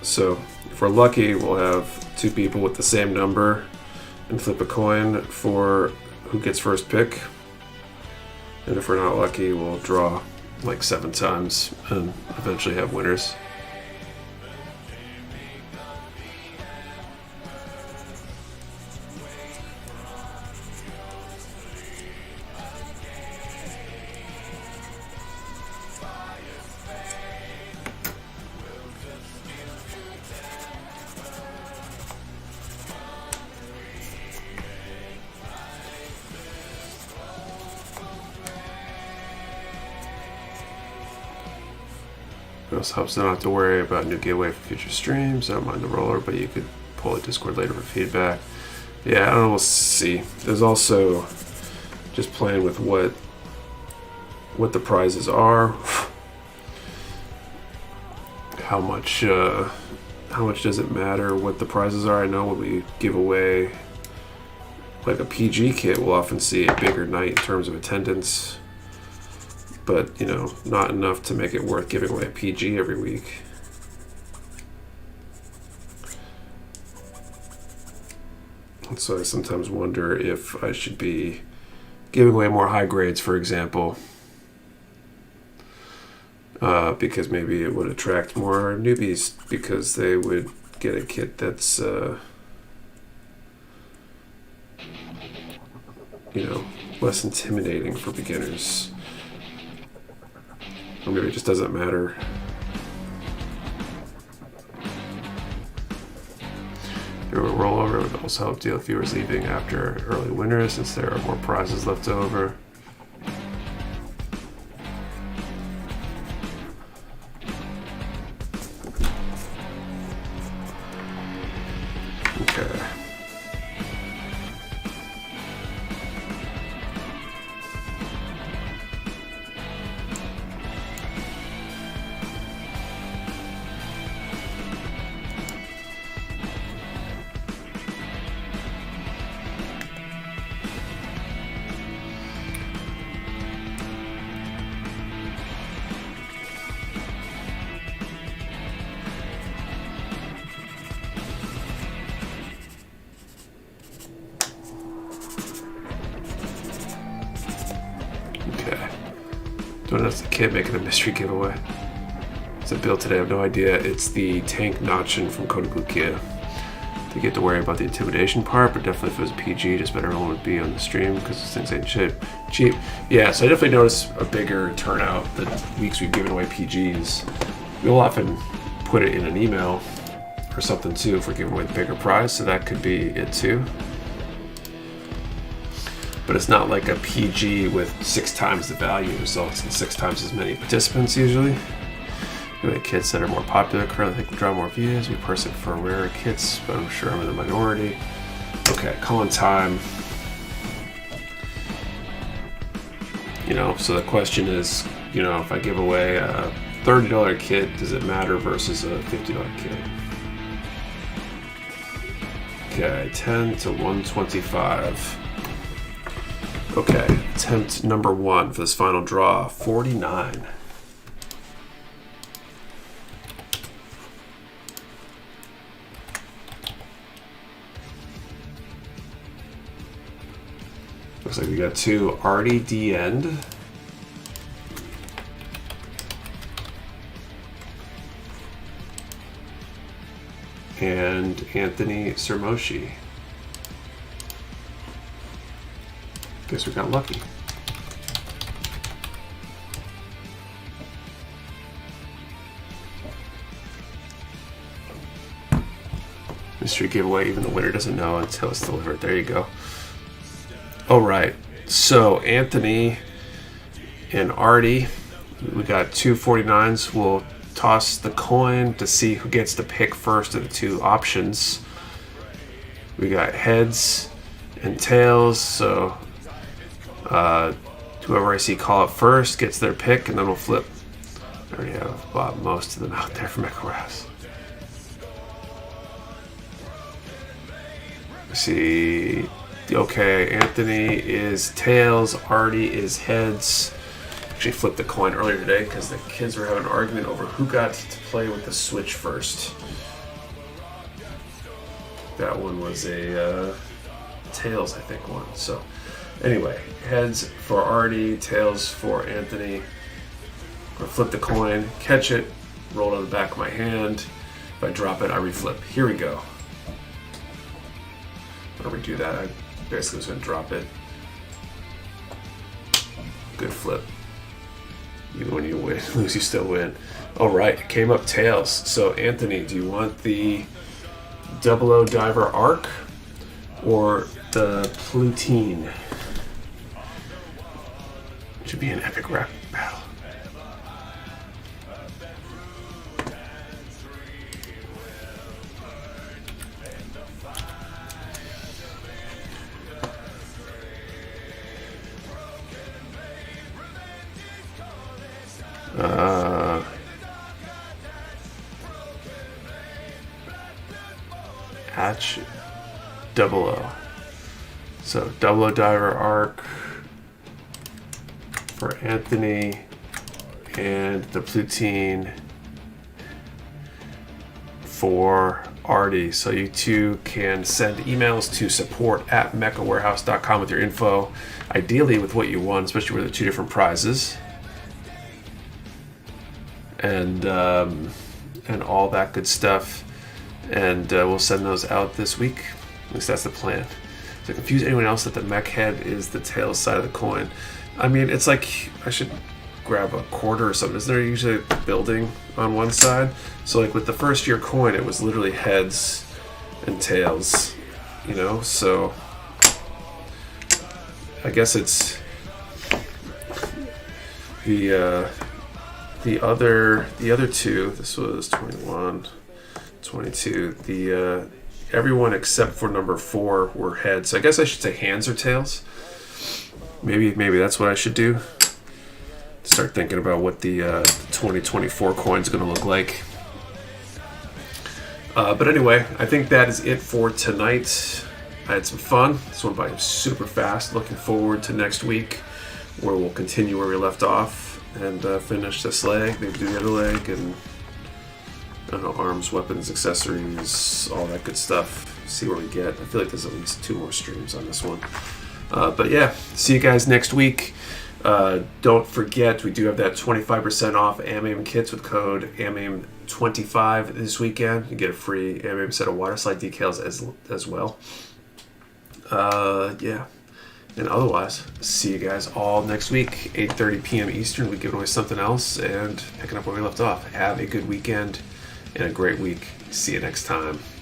Speaker 1: So if we're lucky, we'll have 2 people with the same number and flip a coin for who gets first pick. And if we're not lucky, we'll draw like 7 times and eventually have winners. It also helps to not have to worry about new giveaway for future streams. I don't mind the roller, but you could pull a Discord later for feedback. Yeah, I don't know, we'll see. There's also just playing with what the prizes are. How much does it matter what the prizes are? I know when we give away like a PG kit, we'll often see a bigger night in terms of attendance. But, you know, not enough to make it worth giving away a PG every week. And so I sometimes wonder if I should be giving away more high grades, for example, because maybe it would attract more newbies because they would get a kit that's less intimidating for beginners, or maybe it just doesn't matter. There were rollover would also help deal with viewers leaving after early winners since there are more prizes left over. Okay. Don't know if it's the kid making a mystery giveaway. It's a build today, I have no idea. It's the tank Notchin from Code Blue Kia. They get to worry about the intimidation part, but definitely if it was PG, just about everyone would be on the stream because these things ain't cheap. Yeah, so I definitely noticed a bigger turnout the weeks we've given away PGs. We'll often put it in an email or something too if we're giving away the bigger prize, so that could be it too. But it's not like a PG with 6 times the value results in 6 times as many participants usually. Anyway, kits that are more popular currently think will draw more views. We person for rarer kits, but I'm sure I'm in the minority. Okay, calling time. So the question is, if I give away a $30 kit, does it matter versus a $50 kit? Okay, 10 to 125. Okay, attempt number 1 for this final draw, 49. Looks like we got 2 Artie D end. And Anthony Sermoshi. Guess we got lucky. Mystery giveaway, even the winner doesn't know until it's delivered. There you go. All right, so Anthony and Artie, we got 2 49s. We'll toss the coin to see who gets to pick first of the 2 options. We got heads and tails, so whoever I see call it first gets their pick, and then we'll flip. I already have bought most of them out there from Mecha Warehouse. See, okay, Anthony is tails, Artie is heads. Actually flipped the coin earlier today because the kids were having an argument over who got to play with the Switch first. That one was a tails, I think, one. So anyway, heads for Artie, tails for Anthony. I'm gonna flip the coin, catch it, roll it on the back of my hand. If I drop it, I reflip. Here we go. I'm gonna redo that. I basically was gonna drop it. Good flip. Even when you win, lose, you still win. All right, it came up tails. So Anthony, do you want the 00 Diver Arc or the Plutine? It should be an epic rap battle. Hatch 00. So 00 Diver Arc for Anthony and the Plutine for Artie. So you two can send emails to support@mechawarehouse.com with your info, ideally with what you won, especially with the 2 different prizes. and all that good stuff. And we'll send those out this week. At least that's the plan. To confuse anyone else that the mech head is the tail side of the coin. I mean, it's like I should grab a quarter or something. Isn't there usually a building on one side? So like with the first year coin, it was literally heads and tails, you know? So I guess it's the other two. This was 21, 22. The everyone except for number 4 were heads. So I guess I should say hands or tails. Maybe that's what I should do. Start thinking about what the 2024 coin's going to look like. But anyway, I think that is it for tonight. I had some fun. This went by super fast. Looking forward to next week, where we'll continue where we left off and finish this leg, maybe do the other leg, and I don't know, arms, weapons, accessories, all that good stuff. See where we get. I feel like there's at least 2 more streams on this one. But yeah, see you guys next week. Don't forget, we do have that 25% off AMAIM kits with code AMAIM25 this weekend. You get a free AMAIM set of water slide decals as well. Yeah. And otherwise, see you guys all next week, 8:30 p.m. Eastern. We're giving away something else and picking up where we left off. Have a good weekend and a great week. See you next time.